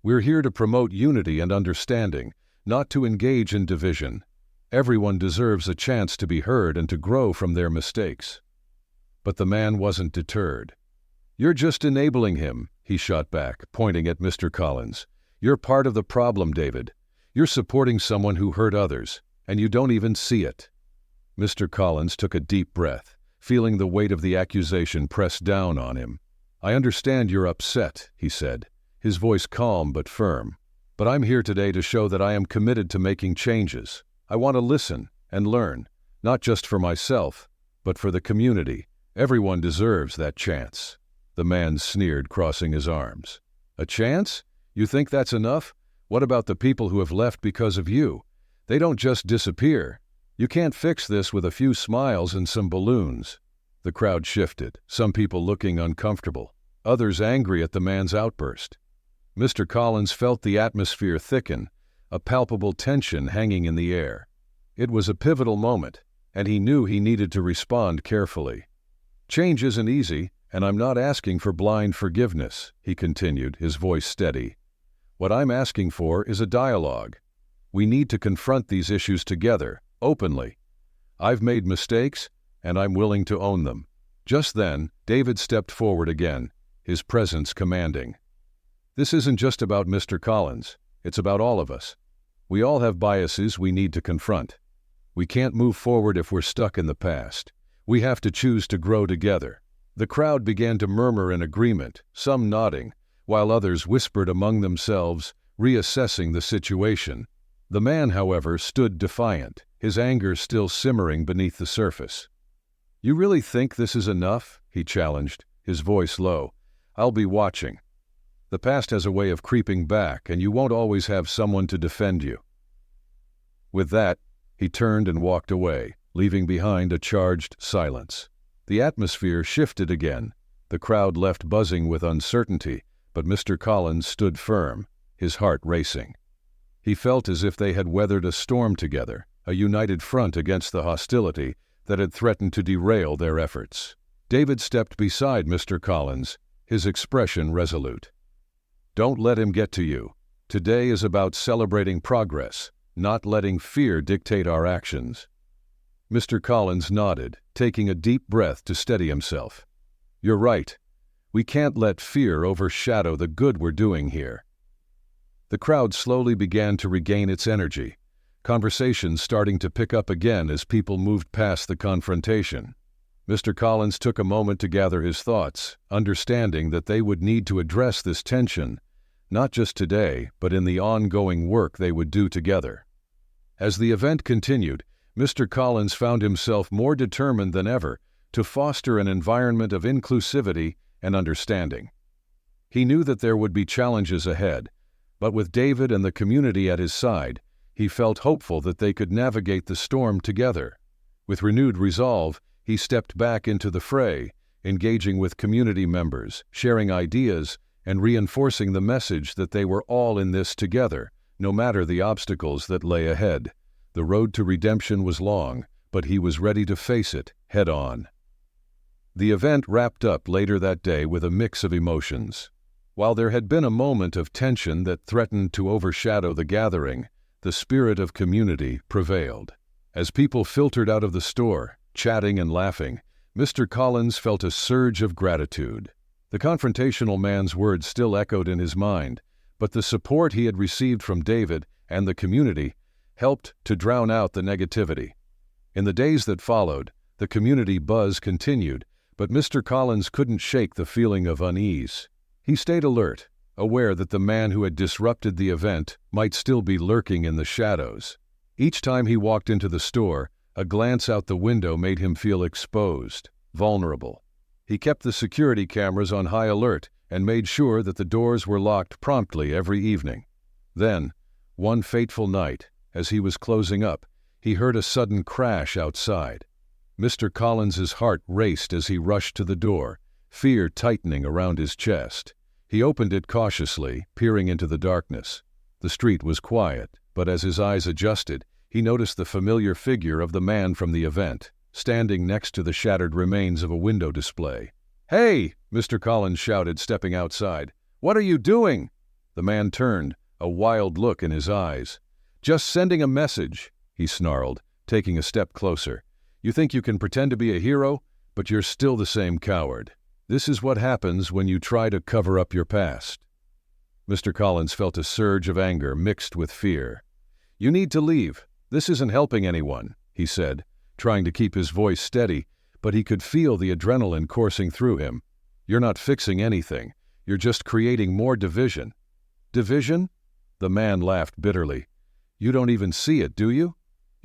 "We're here to promote unity and understanding, not to engage in division. Everyone deserves a chance to be heard and to grow from their mistakes." But the man wasn't deterred. "You're just enabling him," he shot back, pointing at Mr. Collins. "You're part of the problem, David. You're supporting someone who hurt others, and you don't even see it." Mr. Collins took a deep breath, feeling the weight of the accusation press down on him. "I understand you're upset," he said, his voice calm but firm. "But I'm here today to show that I am committed to making changes. I want to listen and learn. Not just for myself, but for the community. Everyone deserves that chance." The man sneered, crossing his arms. "A chance? You think that's enough? What about the people who have left because of you? They don't just disappear. You can't fix this with a few smiles and some balloons." The crowd shifted, some people looking uncomfortable, others angry at the man's outburst. Mr. Collins felt the atmosphere thicken, a palpable tension hanging in the air. It was a pivotal moment, and he knew he needed to respond carefully. "Change isn't easy, and I'm not asking for blind forgiveness," he continued, his voice steady. "What I'm asking for is a dialogue. We need to confront these issues together, openly. I've made mistakes, and I'm willing to own them." Just then, David stepped forward again, his presence commanding. "This isn't just about Mr. Collins, it's about all of us. We all have biases we need to confront. We can't move forward if we're stuck in the past. We have to choose to grow together." The crowd began to murmur in agreement, some nodding, while others whispered among themselves, reassessing the situation. The man, however, stood defiant, his anger still simmering beneath the surface. "You really think this is enough?" he challenged, his voice low. "I'll be watching. The past has a way of creeping back, and you won't always have someone to defend you." With that, he turned and walked away, leaving behind a charged silence. The atmosphere shifted again. The crowd left buzzing with uncertainty, but Mr. Collins stood firm, his heart racing. He felt as if they had weathered a storm together, a united front against the hostility that had threatened to derail their efforts. David stepped beside Mr. Collins, his expression resolute. "Don't let him get to you. Today is about celebrating progress, not letting fear dictate our actions." Mr. Collins nodded, taking a deep breath to steady himself. "You're right. We can't let fear overshadow the good we're doing here." The crowd slowly began to regain its energy, conversations starting to pick up again as people moved past the confrontation. Mr. Collins took a moment to gather his thoughts, understanding that they would need to address this tension, not just today, but in the ongoing work they would do together. As the event continued, Mr. Collins found himself more determined than ever to foster an environment of inclusivity and understanding. He knew that there would be challenges ahead, but with David and the community at his side, he felt hopeful that they could navigate the storm together. With renewed resolve, he stepped back into the fray, engaging with community members, sharing ideas, and reinforcing the message that they were all in this together, no matter the obstacles that lay ahead. The road to redemption was long, but he was ready to face it head on. The event wrapped up later that day with a mix of emotions. While there had been a moment of tension that threatened to overshadow the gathering, the spirit of community prevailed. As people filtered out of the store, chatting and laughing, Mr. Collins felt a surge of gratitude. The confrontational man's words still echoed in his mind, but the support he had received from David and the community helped to drown out the negativity. In the days that followed, the community buzz continued, but Mr. Collins couldn't shake the feeling of unease. He stayed alert, aware that the man who had disrupted the event might still be lurking in the shadows. Each time he walked into the store, a glance out the window made him feel exposed, vulnerable. He kept the security cameras on high alert and made sure that the doors were locked promptly every evening. Then, one fateful night, as he was closing up, he heard a sudden crash outside. Mr. Collins's heart raced as he rushed to the door, fear tightening around his chest. He opened it cautiously, peering into the darkness. The street was quiet, but as his eyes adjusted, he noticed the familiar figure of the man from the event, standing next to the shattered remains of a window display. "Hey!" Mr. Collins shouted, stepping outside. "What are you doing?" The man turned, a wild look in his eyes. "Just sending a message," he snarled, taking a step closer. "You think you can pretend to be a hero, but you're still the same coward. This is what happens when you try to cover up your past." Mr. Collins felt a surge of anger mixed with fear. "You need to leave. This isn't helping anyone," he said, trying to keep his voice steady, but he could feel the adrenaline coursing through him. "You're not fixing anything. You're just creating more division." "Division?" The man laughed bitterly. "You don't even see it, do you?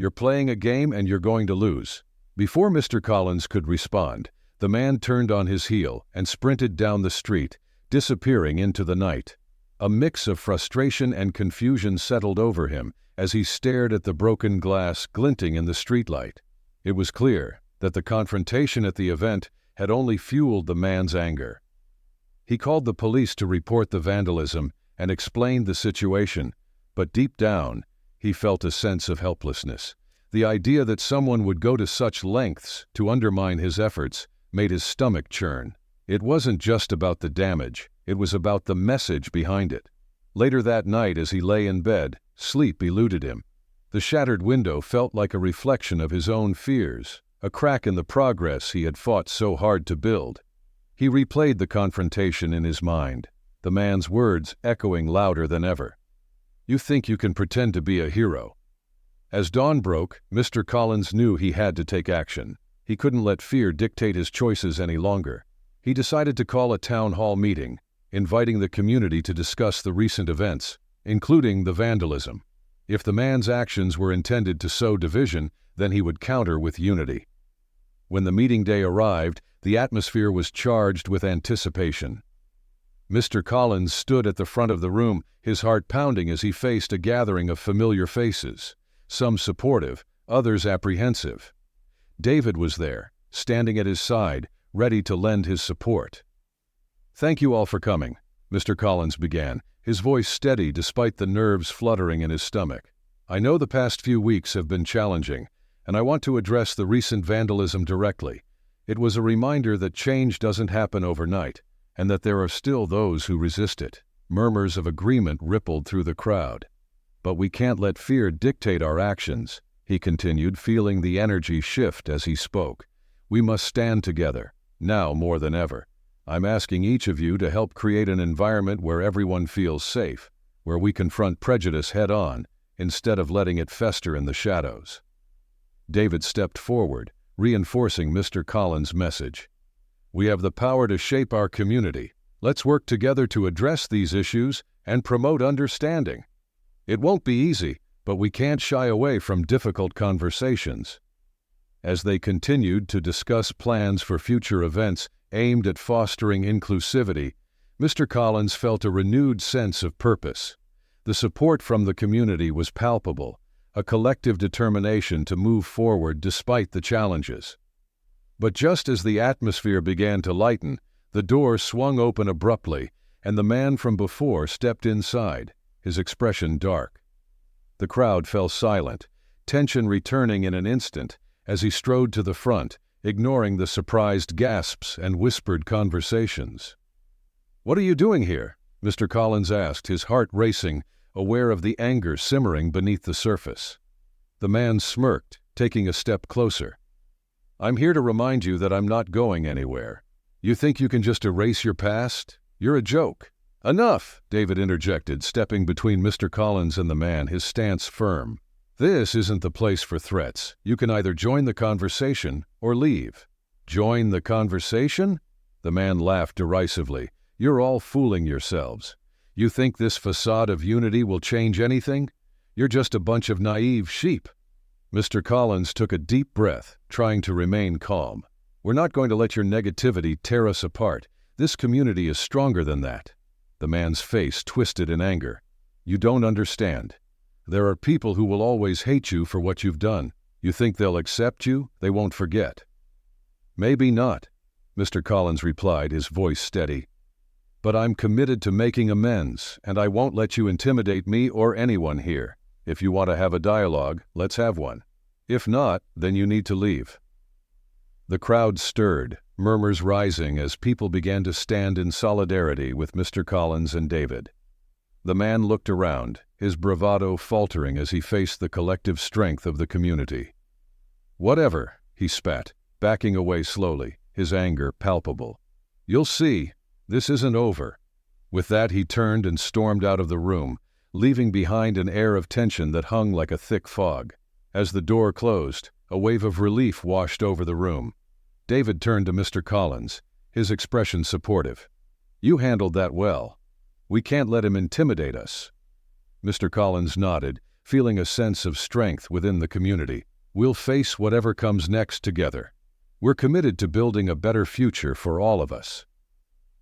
You're playing a game and you're going to lose." Before Mr. Collins could respond, the man turned on his heel and sprinted down the street, disappearing into the night. A mix of frustration and confusion settled over him as he stared at the broken glass glinting in the streetlight. It was clear that the confrontation at the event had only fueled the man's anger. He called the police to report the vandalism and explained the situation, but deep down, he felt a sense of helplessness. The idea that someone would go to such lengths to undermine his efforts made his stomach churn. It wasn't just about the damage, it was about the message behind it. Later that night, as he lay in bed, sleep eluded him. The shattered window felt like a reflection of his own fears, a crack in the progress he had fought so hard to build. He replayed the confrontation in his mind, the man's words echoing louder than ever. "You think you can pretend to be a hero." As dawn broke, Mr. Collins knew he had to take action. He couldn't let fear dictate his choices any longer. He decided to call a town hall meeting, inviting the community to discuss the recent events, including the vandalism. If the man's actions were intended to sow division, then he would counter with unity. When the meeting day arrived, the atmosphere was charged with anticipation. Mr. Collins stood at the front of the room, his heart pounding as he faced a gathering of familiar faces, some supportive, others apprehensive. David was there, standing at his side, ready to lend his support. "Thank you all for coming," Mr. Collins began, his voice steady despite the nerves fluttering in his stomach. "I know the past few weeks have been challenging, and I want to address the recent vandalism directly. It was a reminder that change doesn't happen overnight, and that there are still those who resist it." Murmurs of agreement rippled through the crowd. "But we can't let fear dictate our actions," he continued, feeling the energy shift as he spoke. "We must stand together, now more than ever. I'm asking each of you to help create an environment where everyone feels safe, where we confront prejudice head-on, instead of letting it fester in the shadows." David stepped forward, reinforcing Mr. Collins' message. "We have the power to shape our community. Let's work together to address these issues and promote understanding. It won't be easy, but we can't shy away from difficult conversations." As they continued to discuss plans for future events aimed at fostering inclusivity, Mr. Collins felt a renewed sense of purpose. The support from the community was palpable, a collective determination to move forward despite the challenges. But just as the atmosphere began to lighten, the door swung open abruptly, and the man from before stepped inside, his expression dark. The crowd fell silent, tension returning in an instant as he strode to the front, ignoring the surprised gasps and whispered conversations. "What are you doing here?" Mr. Collins asked, his heart racing, aware of the anger simmering beneath the surface. The man smirked, taking a step closer. "I'm here to remind you that I'm not going anywhere. You think you can just erase your past? You're a joke." "Enough!" David interjected, stepping between Mr. Collins and the man, his stance firm. "This isn't the place for threats. You can either join the conversation or leave." "Join the conversation?" The man laughed derisively. "You're all fooling yourselves. You think this facade of unity will change anything? You're just a bunch of naive sheep." Mr. Collins took a deep breath, trying to remain calm. "We're not going to let your negativity tear us apart. This community is stronger than that." The man's face twisted in anger. "You don't understand. There are people who will always hate you for what you've done. You think they'll accept you? They won't forget." "Maybe not," Mr. Collins replied, his voice steady. "But I'm committed to making amends, and I won't let you intimidate me or anyone here. If you want to have a dialogue, let's have one. If not, then you need to leave." The crowd stirred, murmurs rising as people began to stand in solidarity with Mr. Collins and David. The man looked around, his bravado faltering as he faced the collective strength of the community. "Whatever," he spat, backing away slowly, his anger palpable. "You'll see, this isn't over." With that, he turned and stormed out of the room, leaving behind an air of tension that hung like a thick fog. As the door closed, a wave of relief washed over the room. David turned to Mr. Collins, his expression supportive. "You handled that well. We can't let him intimidate us." Mr. Collins nodded, feeling a sense of strength within the community. We'll face whatever comes next together. We're committed to building a better future for all of us.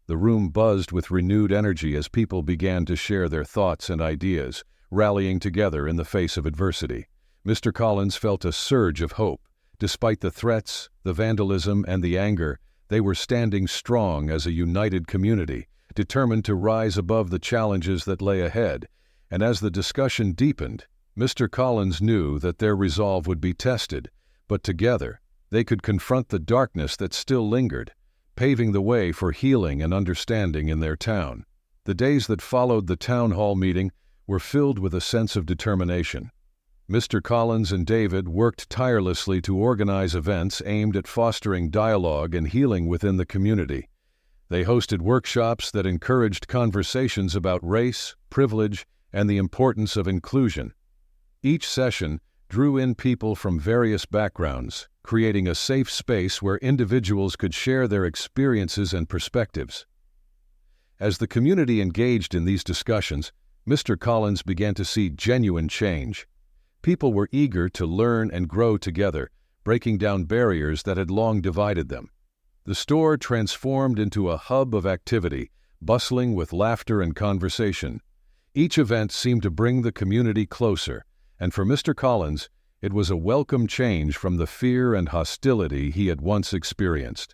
The room buzzed with renewed energy as people began to share their thoughts and ideas, rallying together in the face of adversity. Mr. Collins felt a surge of hope. Despite the threats, the vandalism, and the anger, they were standing strong as a united community, determined to rise above the challenges that lay ahead. And as the discussion deepened, Mr. Collins knew that their resolve would be tested, but together they could confront the darkness that still lingered, paving the way for healing and understanding in their town. The days that followed the town hall meeting were filled with a sense of determination. Mr. Collins and David worked tirelessly to organize events aimed at fostering dialogue and healing within the community. They hosted workshops that encouraged conversations about race, privilege, and the importance of inclusion. Each session drew in people from various backgrounds, creating a safe space where individuals could share their experiences and perspectives. As the community engaged in these discussions, Mr. Collins began to see genuine change. People were eager to learn and grow together, breaking down barriers that had long divided them. The store transformed into a hub of activity, bustling with laughter and conversation. Each event seemed to bring the community closer, and for Mr. Collins, it was a welcome change from the fear and hostility he had once experienced.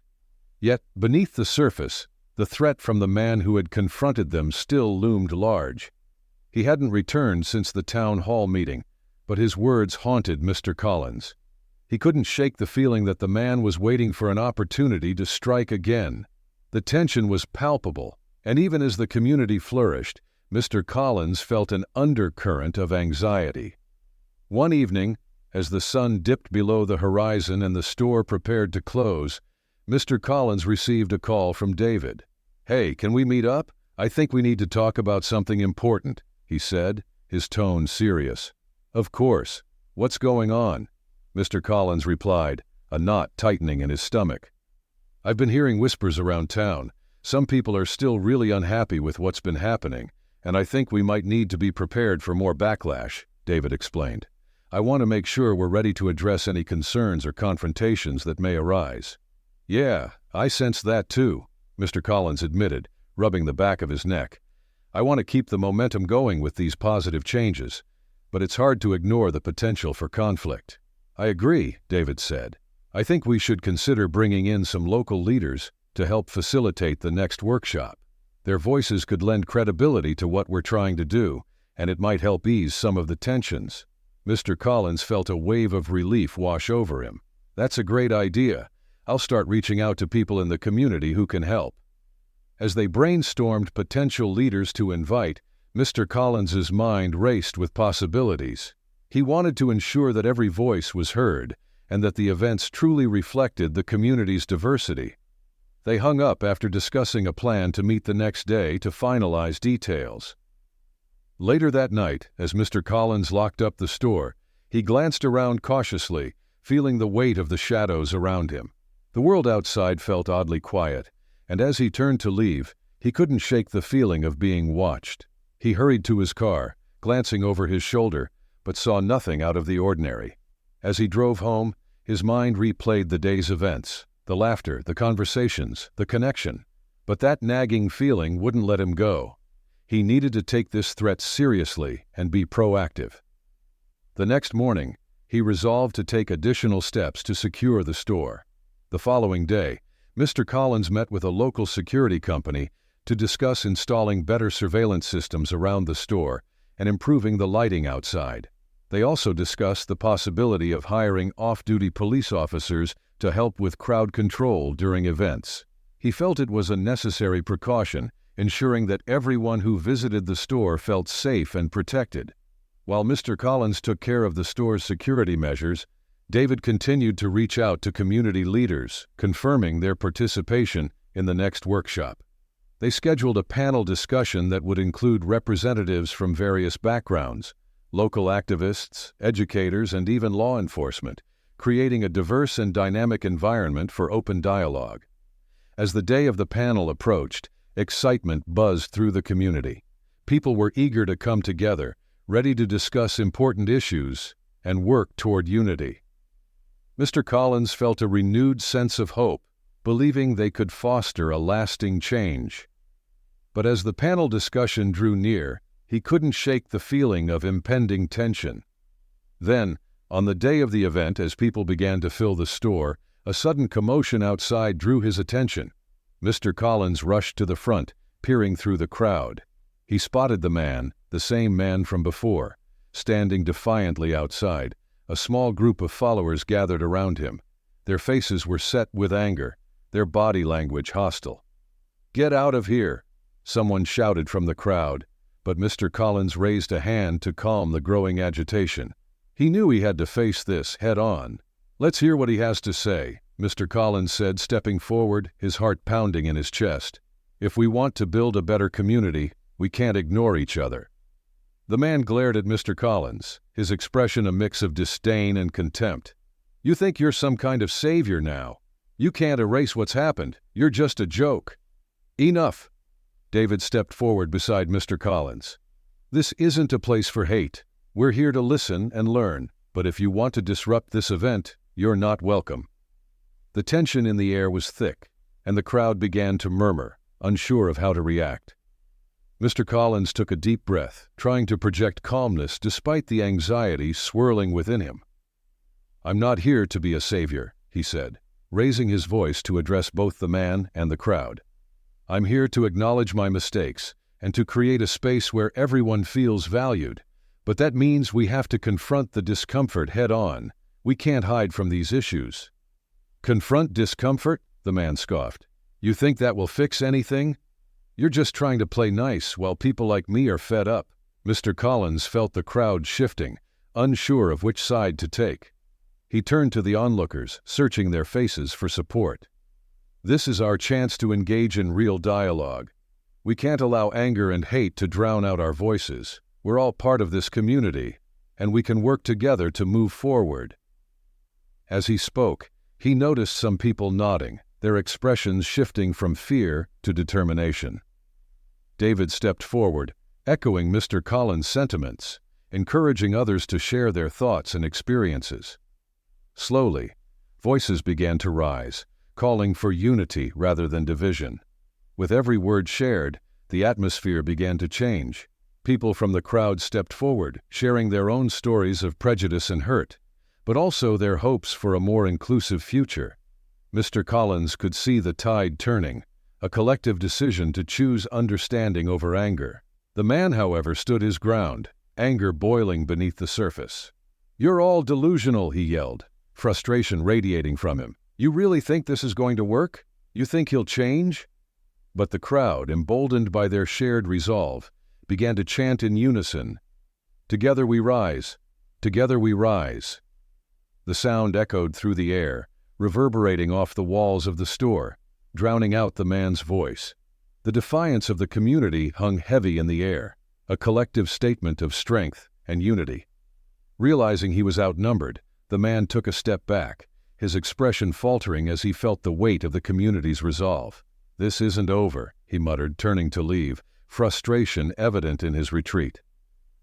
Yet, beneath the surface, the threat from the man who had confronted them still loomed large. He hadn't returned since the town hall meeting, but his words haunted Mr. Collins. He couldn't shake the feeling that the man was waiting for an opportunity to strike again. The tension was palpable, and even as the community flourished, Mr. Collins felt an undercurrent of anxiety. One evening, as the sun dipped below the horizon and the store prepared to close, Mr. Collins received a call from David. "Hey, can we meet up? I think we need to talk about something important," he said, his tone serious. "Of course. What's going on?" Mr. Collins replied, a knot tightening in his stomach. "I've been hearing whispers around town. Some people are still really unhappy with what's been happening, and I think we might need to be prepared for more backlash," David explained. "I want to make sure we're ready to address any concerns or confrontations that may arise." "Yeah, I sense that too," Mr. Collins admitted, rubbing the back of his neck. "I want to keep the momentum going with these positive changes, but it's hard to ignore the potential for conflict." "I agree," David said. "I think we should consider bringing in some local leaders to help facilitate the next workshop. Their voices could lend credibility to what we're trying to do, and it might help ease some of the tensions." Mr. Collins felt a wave of relief wash over him. "That's a great idea. I'll start reaching out to people in the community who can help." As they brainstormed potential leaders to invite, Mr. Collins's mind raced with possibilities. He wanted to ensure that every voice was heard and that the events truly reflected the community's diversity. They hung up after discussing a plan to meet the next day to finalize details. Later that night, as Mr. Collins locked up the store, he glanced around cautiously, feeling the weight of the shadows around him. The world outside felt oddly quiet, and as he turned to leave, he couldn't shake the feeling of being watched. He hurried to his car, glancing over his shoulder, but saw nothing out of the ordinary. As he drove home, his mind replayed the day's events, the laughter, the conversations, the connection. But that nagging feeling wouldn't let him go. He needed to take this threat seriously and be proactive. The next morning, he resolved to take additional steps to secure the store. The following day, Mr. Collins met with a local security company to discuss installing better surveillance systems around the store and improving the lighting outside. They also discussed the possibility of hiring off-duty police officers to help with crowd control during events. He felt it was a necessary precaution, ensuring that everyone who visited the store felt safe and protected. While Mr. Collins took care of the store's security measures, David continued to reach out to community leaders, confirming their participation in the next workshop. They scheduled a panel discussion that would include representatives from various backgrounds, local activists, educators, and even law enforcement, creating a diverse and dynamic environment for open dialogue. As the day of the panel approached, excitement buzzed through the community. People were eager to come together, ready to discuss important issues and work toward unity. Mr. Collins felt a renewed sense of hope, believing they could foster a lasting change. But as the panel discussion drew near, he couldn't shake the feeling of impending tension. Then, on the day of the event, as people began to fill the store, a sudden commotion outside drew his attention. Mr. Collins rushed to the front, peering through the crowd. He spotted the man, the same man from before, standing defiantly outside. A small group of followers gathered around him. Their faces were set with anger, their body language hostile. "Get out of here!" someone shouted from the crowd, but Mr. Collins raised a hand to calm the growing agitation. He knew he had to face this head-on. "Let's hear what he has to say," Mr. Collins said, stepping forward, his heart pounding in his chest. "If we want to build a better community, we can't ignore each other." The man glared at Mr. Collins, his expression a mix of disdain and contempt. "You think you're some kind of savior now? You can't erase what's happened. You're just a joke." "Enough!" David stepped forward beside Mr. Collins. "This isn't a place for hate. We're here to listen and learn, but if you want to disrupt this event, you're not welcome." The tension in the air was thick, and the crowd began to murmur, unsure of how to react. Mr. Collins took a deep breath, trying to project calmness despite the anxiety swirling within him. "I'm not here to be a savior," he said, raising his voice to address both the man and the crowd. "I'm here to acknowledge my mistakes and to create a space where everyone feels valued. But that means we have to confront the discomfort head-on. We can't hide from these issues." "Confront discomfort?" the man scoffed. "You think that will fix anything? You're just trying to play nice while people like me are fed up." Mr. Collins felt the crowd shifting, unsure of which side to take. He turned to the onlookers, searching their faces for support. "This is our chance to engage in real dialogue. We can't allow anger and hate to drown out our voices. We're all part of this community, and we can work together to move forward." As he spoke, he noticed some people nodding, their expressions shifting from fear to determination. David stepped forward, echoing Mr. Collins' sentiments, encouraging others to share their thoughts and experiences. Slowly, voices began to rise, calling for unity rather than division. With every word shared, the atmosphere began to change. People from the crowd stepped forward, sharing their own stories of prejudice and hurt, but also their hopes for a more inclusive future. Mr. Collins could see the tide turning, a collective decision to choose understanding over anger. The man, however, stood his ground, anger boiling beneath the surface. "You're all delusional," he yelled, frustration radiating from him. "You really think this is going to work? You think he'll change?" But the crowd, emboldened by their shared resolve, began to chant in unison, "Together we rise! Together we rise!" The sound echoed through the air, reverberating off the walls of the store, drowning out the man's voice. The defiance of the community hung heavy in the air, a collective statement of strength and unity. Realizing he was outnumbered, the man took a step back, his expression faltering as he felt the weight of the community's resolve. "This isn't over," he muttered, turning to leave, frustration evident in his retreat.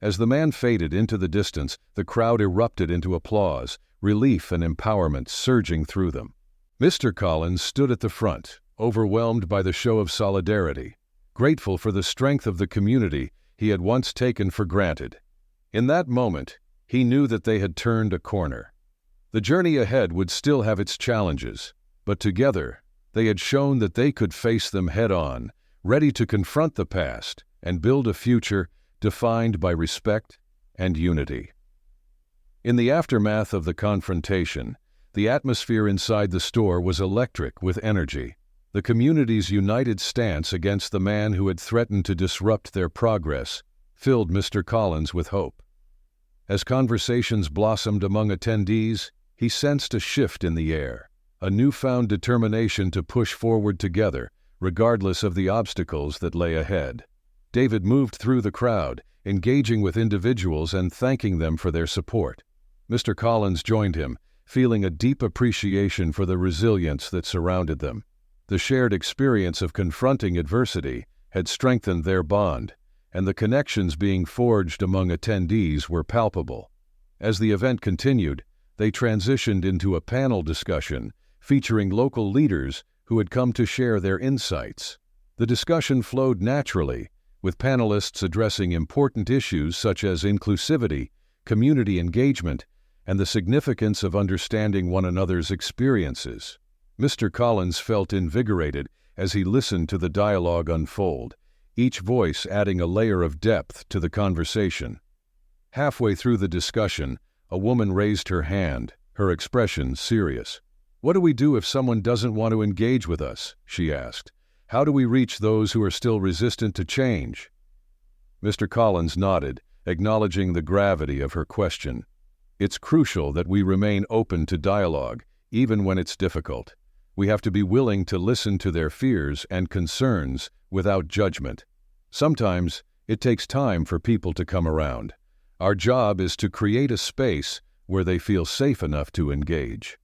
As the man faded into the distance, the crowd erupted into applause, relief and empowerment surging through them. Mr. Collins stood at the front, overwhelmed by the show of solidarity, grateful for the strength of the community he had once taken for granted. In that moment, he knew that they had turned a corner. The journey ahead would still have its challenges, but together, they had shown that they could face them head-on, ready to confront the past and build a future defined by respect and unity. In the aftermath of the confrontation, the atmosphere inside the store was electric with energy. The community's united stance against the man who had threatened to disrupt their progress filled Mr. Collins with hope. As conversations blossomed among attendees, he sensed a shift in the air, a newfound determination to push forward together, regardless of the obstacles that lay ahead. David moved through the crowd, engaging with individuals and thanking them for their support. Mr. Collins joined him, feeling a deep appreciation for the resilience that surrounded them. The shared experience of confronting adversity had strengthened their bond, and the connections being forged among attendees were palpable. As the event continued, they transitioned into a panel discussion featuring local leaders who had come to share their insights. The discussion flowed naturally, with panelists addressing important issues such as inclusivity, community engagement, and the significance of understanding one another's experiences. Mr. Collins felt invigorated as he listened to the dialogue unfold, each voice adding a layer of depth to the conversation. Halfway through the discussion, a woman raised her hand, her expression serious. "What do we do if someone doesn't want to engage with us?" she asked. "How do we reach those who are still resistant to change?" Mr. Collins nodded, acknowledging the gravity of her question. "It's crucial that we remain open to dialogue, even when it's difficult. We have to be willing to listen to their fears and concerns without judgment. Sometimes it takes time for people to come around. Our job is to create a space where they feel safe enough to engage."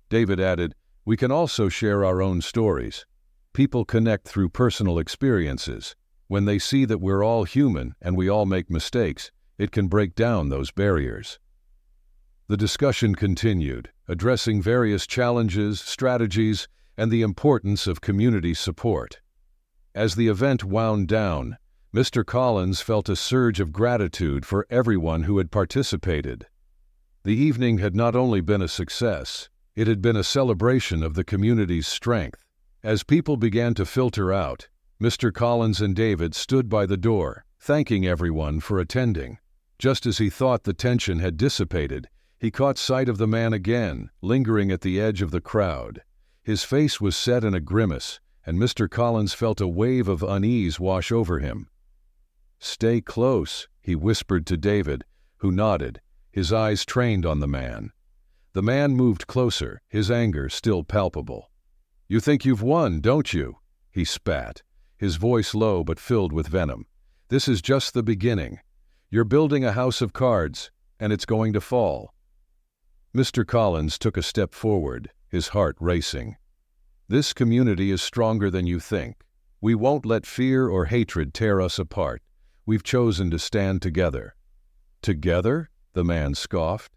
David added, "We can also share our own stories. People connect through personal experiences. When they see that we're all human and we all make mistakes, it can break down those barriers." The discussion continued, addressing various challenges, strategies, and the importance of community support. As the event wound down, Mr. Collins felt a surge of gratitude for everyone who had participated. The evening had not only been a success, it had been a celebration of the community's strength. As people began to filter out, Mr. Collins and David stood by the door, thanking everyone for attending. Just as he thought the tension had dissipated, he caught sight of the man again, lingering at the edge of the crowd. His face was set in a grimace, and Mr. Collins felt a wave of unease wash over him. "Stay close," he whispered to David, who nodded, his eyes trained on the man. The man moved closer, his anger still palpable. "You think you've won, don't you?" he spat, his voice low but filled with venom. "This is just the beginning. You're building a house of cards, and it's going to fall." Mr. Collins took a step forward, his heart racing. "This community is stronger than you think. We won't let fear or hatred tear us apart. We've chosen to stand together." "Together?" the man scoffed.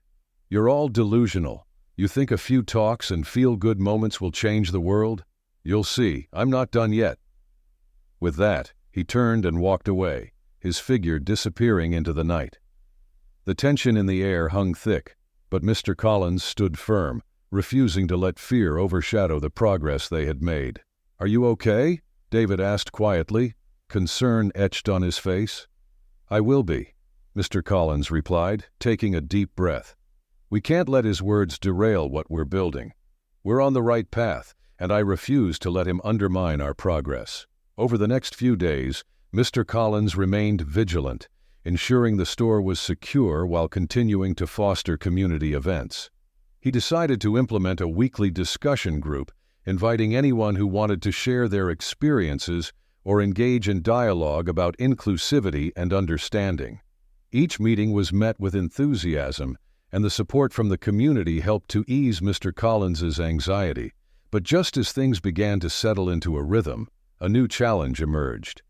"You're all delusional. You think a few talks and feel-good moments will change the world? You'll see, I'm not done yet." With that, he turned and walked away, his figure disappearing into the night. The tension in the air hung thick, but Mr. Collins stood firm, refusing to let fear overshadow the progress they had made. "Are you okay?" David asked quietly, concern etched on his face. "I will be," Mr. Collins replied, taking a deep breath. We can't let his words derail what we're building. We're on the right path, and I refuse to let him undermine our progress. Over the next few days, Mr. Collins remained vigilant, ensuring the store was secure while continuing to foster community events. He decided to implement a weekly discussion group, inviting anyone who wanted to share their experiences or engage in dialogue about inclusivity and understanding. Each meeting was met with enthusiasm, and the support from the community helped to ease Mr. Collins's anxiety. But just as things began to settle into a rhythm, a new challenge emerged.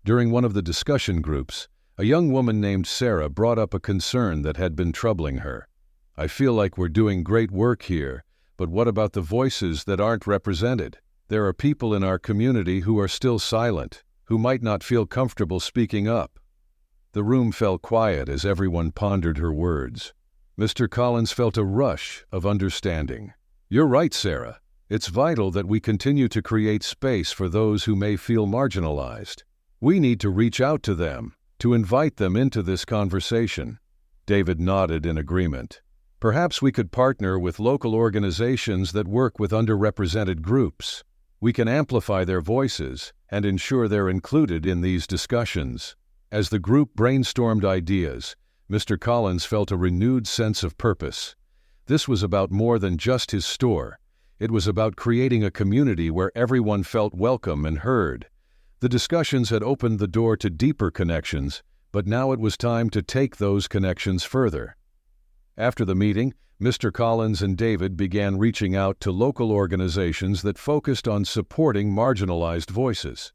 During one of the discussion groups, a young woman named Sarah brought up a concern that had been troubling her. "I feel like we're doing great work here, but what about the voices that aren't represented? There are people in our community who are still silent, who might not feel comfortable speaking up." The room fell quiet as everyone pondered her words. Mr. Collins felt a rush of understanding. "You're right, Sarah. It's vital that we continue to create space for those who may feel marginalized. We need to reach out to them, to invite them into this conversation." David nodded in agreement. "Perhaps we could partner with local organizations that work with underrepresented groups. We can amplify their voices and ensure they're included in these discussions." As the group brainstormed ideas, Mr. Collins felt a renewed sense of purpose. This was about more than just his store. It was about creating a community where everyone felt welcome and heard. The discussions had opened the door to deeper connections, but now it was time to take those connections further. After the meeting, Mr. Collins and David began reaching out to local organizations that focused on supporting marginalized voices.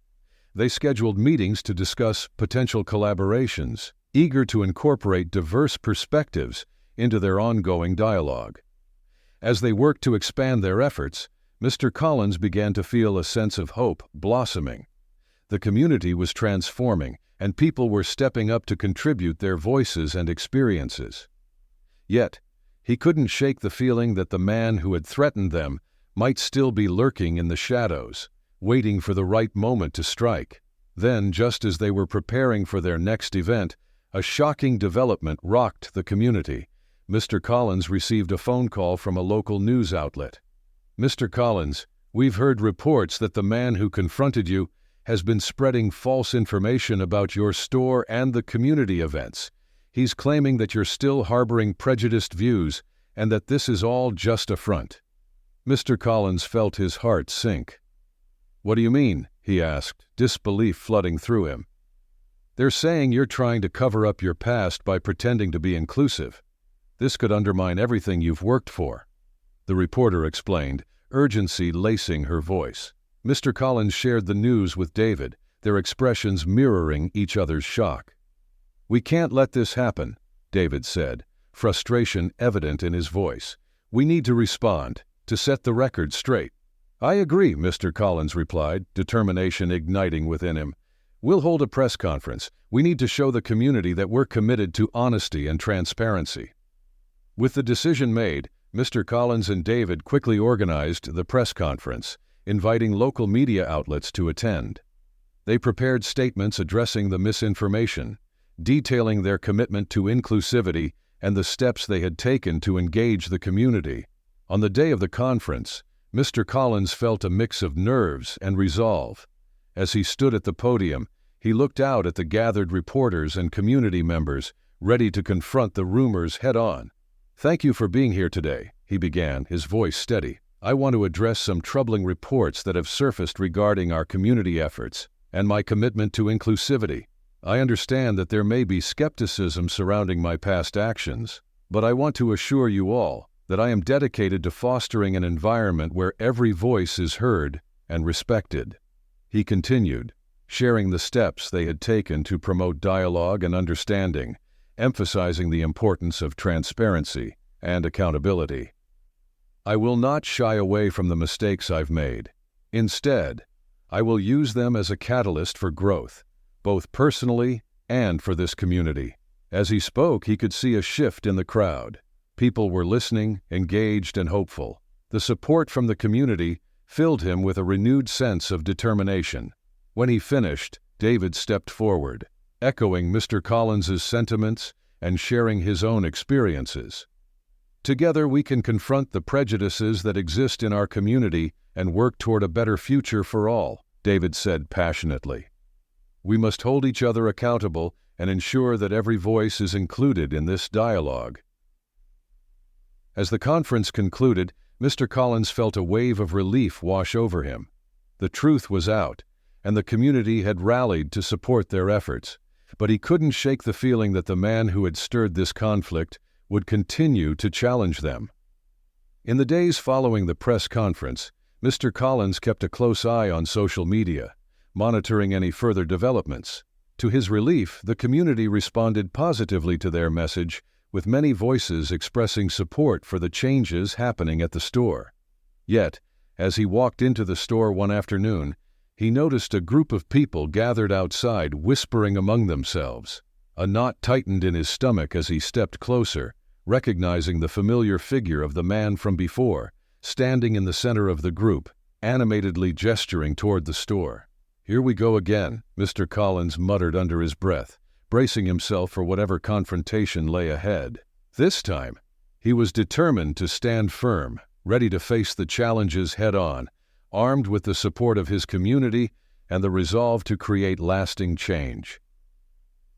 They scheduled meetings to discuss potential collaborations, eager to incorporate diverse perspectives into their ongoing dialogue. As they worked to expand their efforts, Mr. Collins began to feel a sense of hope blossoming. The community was transforming, and people were stepping up to contribute their voices and experiences. Yet, he couldn't shake the feeling that the man who had threatened them might still be lurking in the shadows, waiting for the right moment to strike. Then, just as they were preparing for their next event, a shocking development rocked the community. Mr. Collins received a phone call from a local news outlet. "Mr. Collins, we've heard reports that the man who confronted you has been spreading false information about your store and the community events. He's claiming that you're still harboring prejudiced views and that this is all just a front." Mr. Collins felt his heart sink. "What do you mean?" he asked, disbelief flooding through him. "They're saying you're trying to cover up your past by pretending to be inclusive. This could undermine everything you've worked for," the reporter explained, urgency lacing her voice. Mr. Collins shared the news with David, their expressions mirroring each other's shock. "We can't let this happen," David said, frustration evident in his voice. "We need to respond, to set the record straight." "I agree," Mr. Collins replied, determination igniting within him. "We'll hold a press conference. We need to show the community that we're committed to honesty and transparency." With the decision made, Mr. Collins and David quickly organized the press conference, inviting local media outlets to attend. They prepared statements addressing the misinformation, detailing their commitment to inclusivity and the steps they had taken to engage the community. On the day of the conference, Mr. Collins felt a mix of nerves and resolve. As he stood at the podium, he looked out at the gathered reporters and community members, ready to confront the rumors head-on. "Thank you for being here today," he began, his voice steady. "I want to address some troubling reports that have surfaced regarding our community efforts and my commitment to inclusivity. I understand that there may be skepticism surrounding my past actions, but I want to assure you all that I am dedicated to fostering an environment where every voice is heard and respected." He continued, sharing the steps they had taken to promote dialogue and understanding, emphasizing the importance of transparency and accountability. "I will not shy away from the mistakes I've made. Instead, I will use them as a catalyst for growth, both personally and for this community." As he spoke, he could see a shift in the crowd. People were listening, engaged, and hopeful. The support from the community filled him with a renewed sense of determination. When he finished, David stepped forward, echoing Mr. Collins's sentiments and sharing his own experiences. "Together we can confront the prejudices that exist in our community and work toward a better future for all," David said passionately. "We must hold each other accountable and ensure that every voice is included in this dialogue." As the conference concluded, Mr. Collins felt a wave of relief wash over him. The truth was out, and the community had rallied to support their efforts. But he couldn't shake the feeling that the man who had stirred this conflict would continue to challenge them. In the days following the press conference, Mr. Collins kept a close eye on social media, monitoring any further developments. To his relief, the community responded positively to their message, with many voices expressing support for the changes happening at the store. Yet, as he walked into the store one afternoon, he noticed a group of people gathered outside whispering among themselves. A knot tightened in his stomach as he stepped closer, recognizing the familiar figure of the man from before, standing in the center of the group, animatedly gesturing toward the store. "Here we go again," Mr. Collins muttered under his breath, bracing himself for whatever confrontation lay ahead. This time, he was determined to stand firm, ready to face the challenges head-on, armed with the support of his community and the resolve to create lasting change.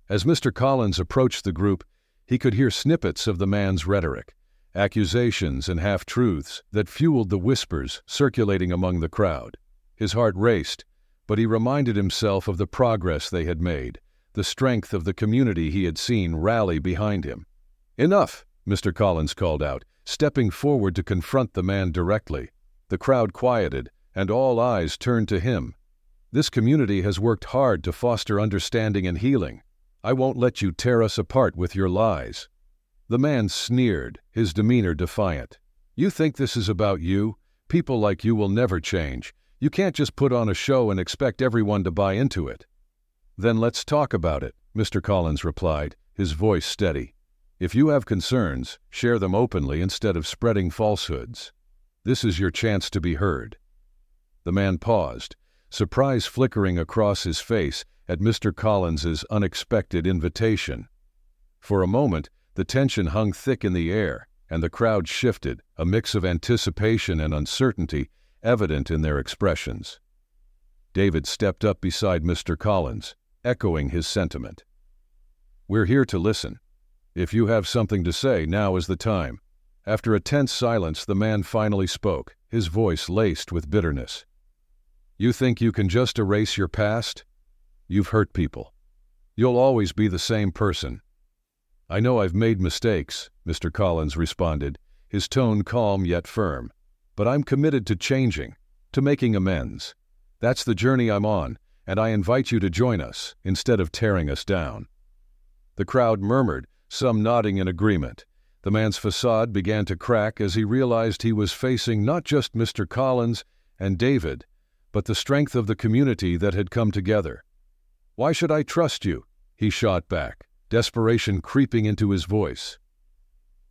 As Mr. Collins approached the group, he could hear snippets of the man's rhetoric, accusations and half-truths that fueled the whispers circulating among the crowd. His heart raced, but he reminded himself of the progress they had made, the strength of the community he had seen rally behind him. "Enough," Mr. Collins called out, stepping forward to confront the man directly. The crowd quieted, and all eyes turned to him. This community has worked hard to foster understanding and healing. I won't let you tear us apart with your lies." The man sneered, his demeanor defiant. "You think this is about you? People like you will never change. You can't just put on a show and expect everyone to buy into it." "Then let's talk about it," Mr. Collins replied, his voice steady. "If you have concerns, share them openly instead of spreading falsehoods. This is your chance to be heard." The man paused, surprise flickering across his face at Mr. Collins's unexpected invitation. For a moment, the tension hung thick in the air, and the crowd shifted, a mix of anticipation and uncertainty evident in their expressions. David stepped up beside Mr. Collins, echoing his sentiment. "We're here to listen. If you have something to say, now is the time." After a tense silence, the man finally spoke, his voice laced with bitterness. "You think you can just erase your past? You've hurt people. You'll always be the same person." "I know I've made mistakes," Mr. Collins responded, his tone calm yet firm. "But I'm committed to changing, to making amends. That's the journey I'm on, and I invite you to join us, instead of tearing us down." The crowd murmured, some nodding in agreement. The man's facade began to crack as he realized he was facing not just Mr. Collins and David, but the strength of the community that had come together. "Why should I trust you?" he shot back, desperation creeping into his voice.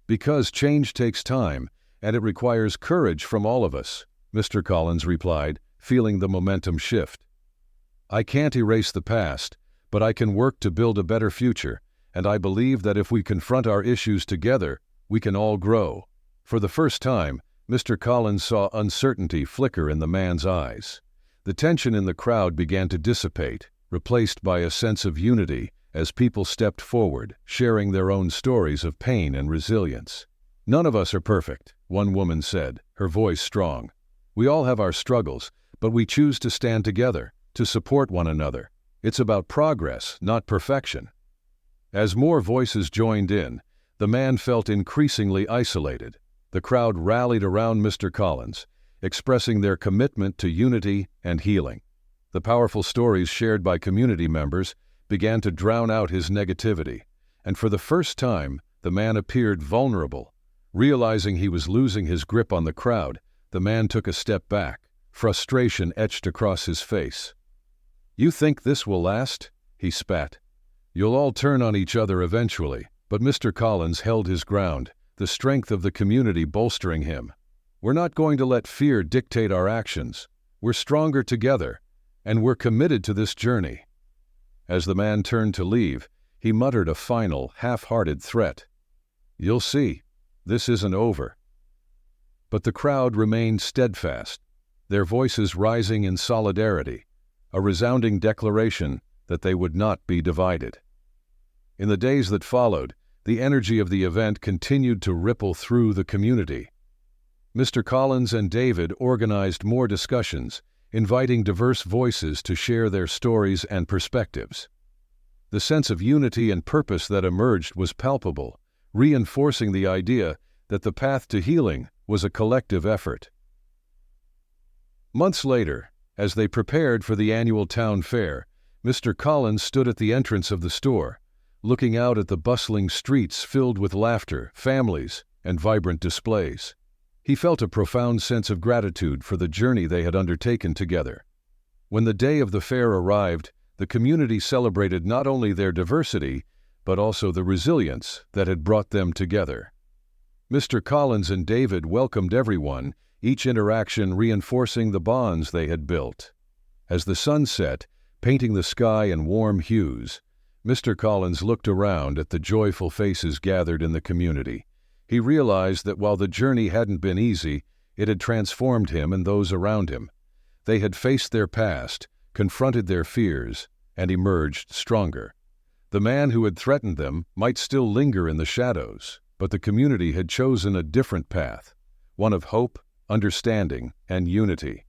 "Because change takes time, and it requires courage from all of us," Mr. Collins replied, feeling the momentum shift. "I can't erase the past, but I can work to build a better future, and I believe that if we confront our issues together, we can all grow." For the first time, Mr. Collins saw uncertainty flicker in the man's eyes. The tension in the crowd began to dissipate, replaced by a sense of unity as people stepped forward, sharing their own stories of pain and resilience. "None of us are perfect," one woman said, her voice strong. "We all have our struggles, but we choose to stand together, to support one another. It's about progress, not perfection." As more voices joined in, the man felt increasingly isolated. The crowd rallied around Mr. Collins, expressing their commitment to unity and healing. The powerful stories shared by community members began to drown out his negativity, and for the first time, the man appeared vulnerable. Realizing he was losing his grip on the crowd, the man took a step back, frustration etched across his face. "You think this will last?" he spat. "You'll all turn on each other eventually," but Mr. Collins held his ground, the strength of the community bolstering him. "We're not going to let fear dictate our actions. We're stronger together, and we're committed to this journey." As the man turned to leave, he muttered a final, half-hearted threat. "You'll see, this isn't over." But the crowd remained steadfast, their voices rising in solidarity, a resounding declaration that they would not be divided. In the days that followed, the energy of the event continued to ripple through the community. Mr. Collins and David organized more discussions, inviting diverse voices to share their stories and perspectives. The sense of unity and purpose that emerged was palpable, reinforcing the idea that the path to healing was a collective effort. Months later, as they prepared for the annual town fair, Mr. Collins stood at the entrance of the store, looking out at the bustling streets filled with laughter, families, and vibrant displays. He felt a profound sense of gratitude for the journey they had undertaken together. When the day of the fair arrived, the community celebrated not only their diversity, but also the resilience that had brought them together. Mr. Collins and David welcomed everyone, each interaction reinforcing the bonds they had built. As the sun set, painting the sky in warm hues, Mr. Collins looked around at the joyful faces gathered in the community. He realized that while the journey hadn't been easy, it had transformed him and those around him. They had faced their past, confronted their fears, and emerged stronger. The man who had threatened them might still linger in the shadows, but the community had chosen a different path, one of hope, understanding, and unity.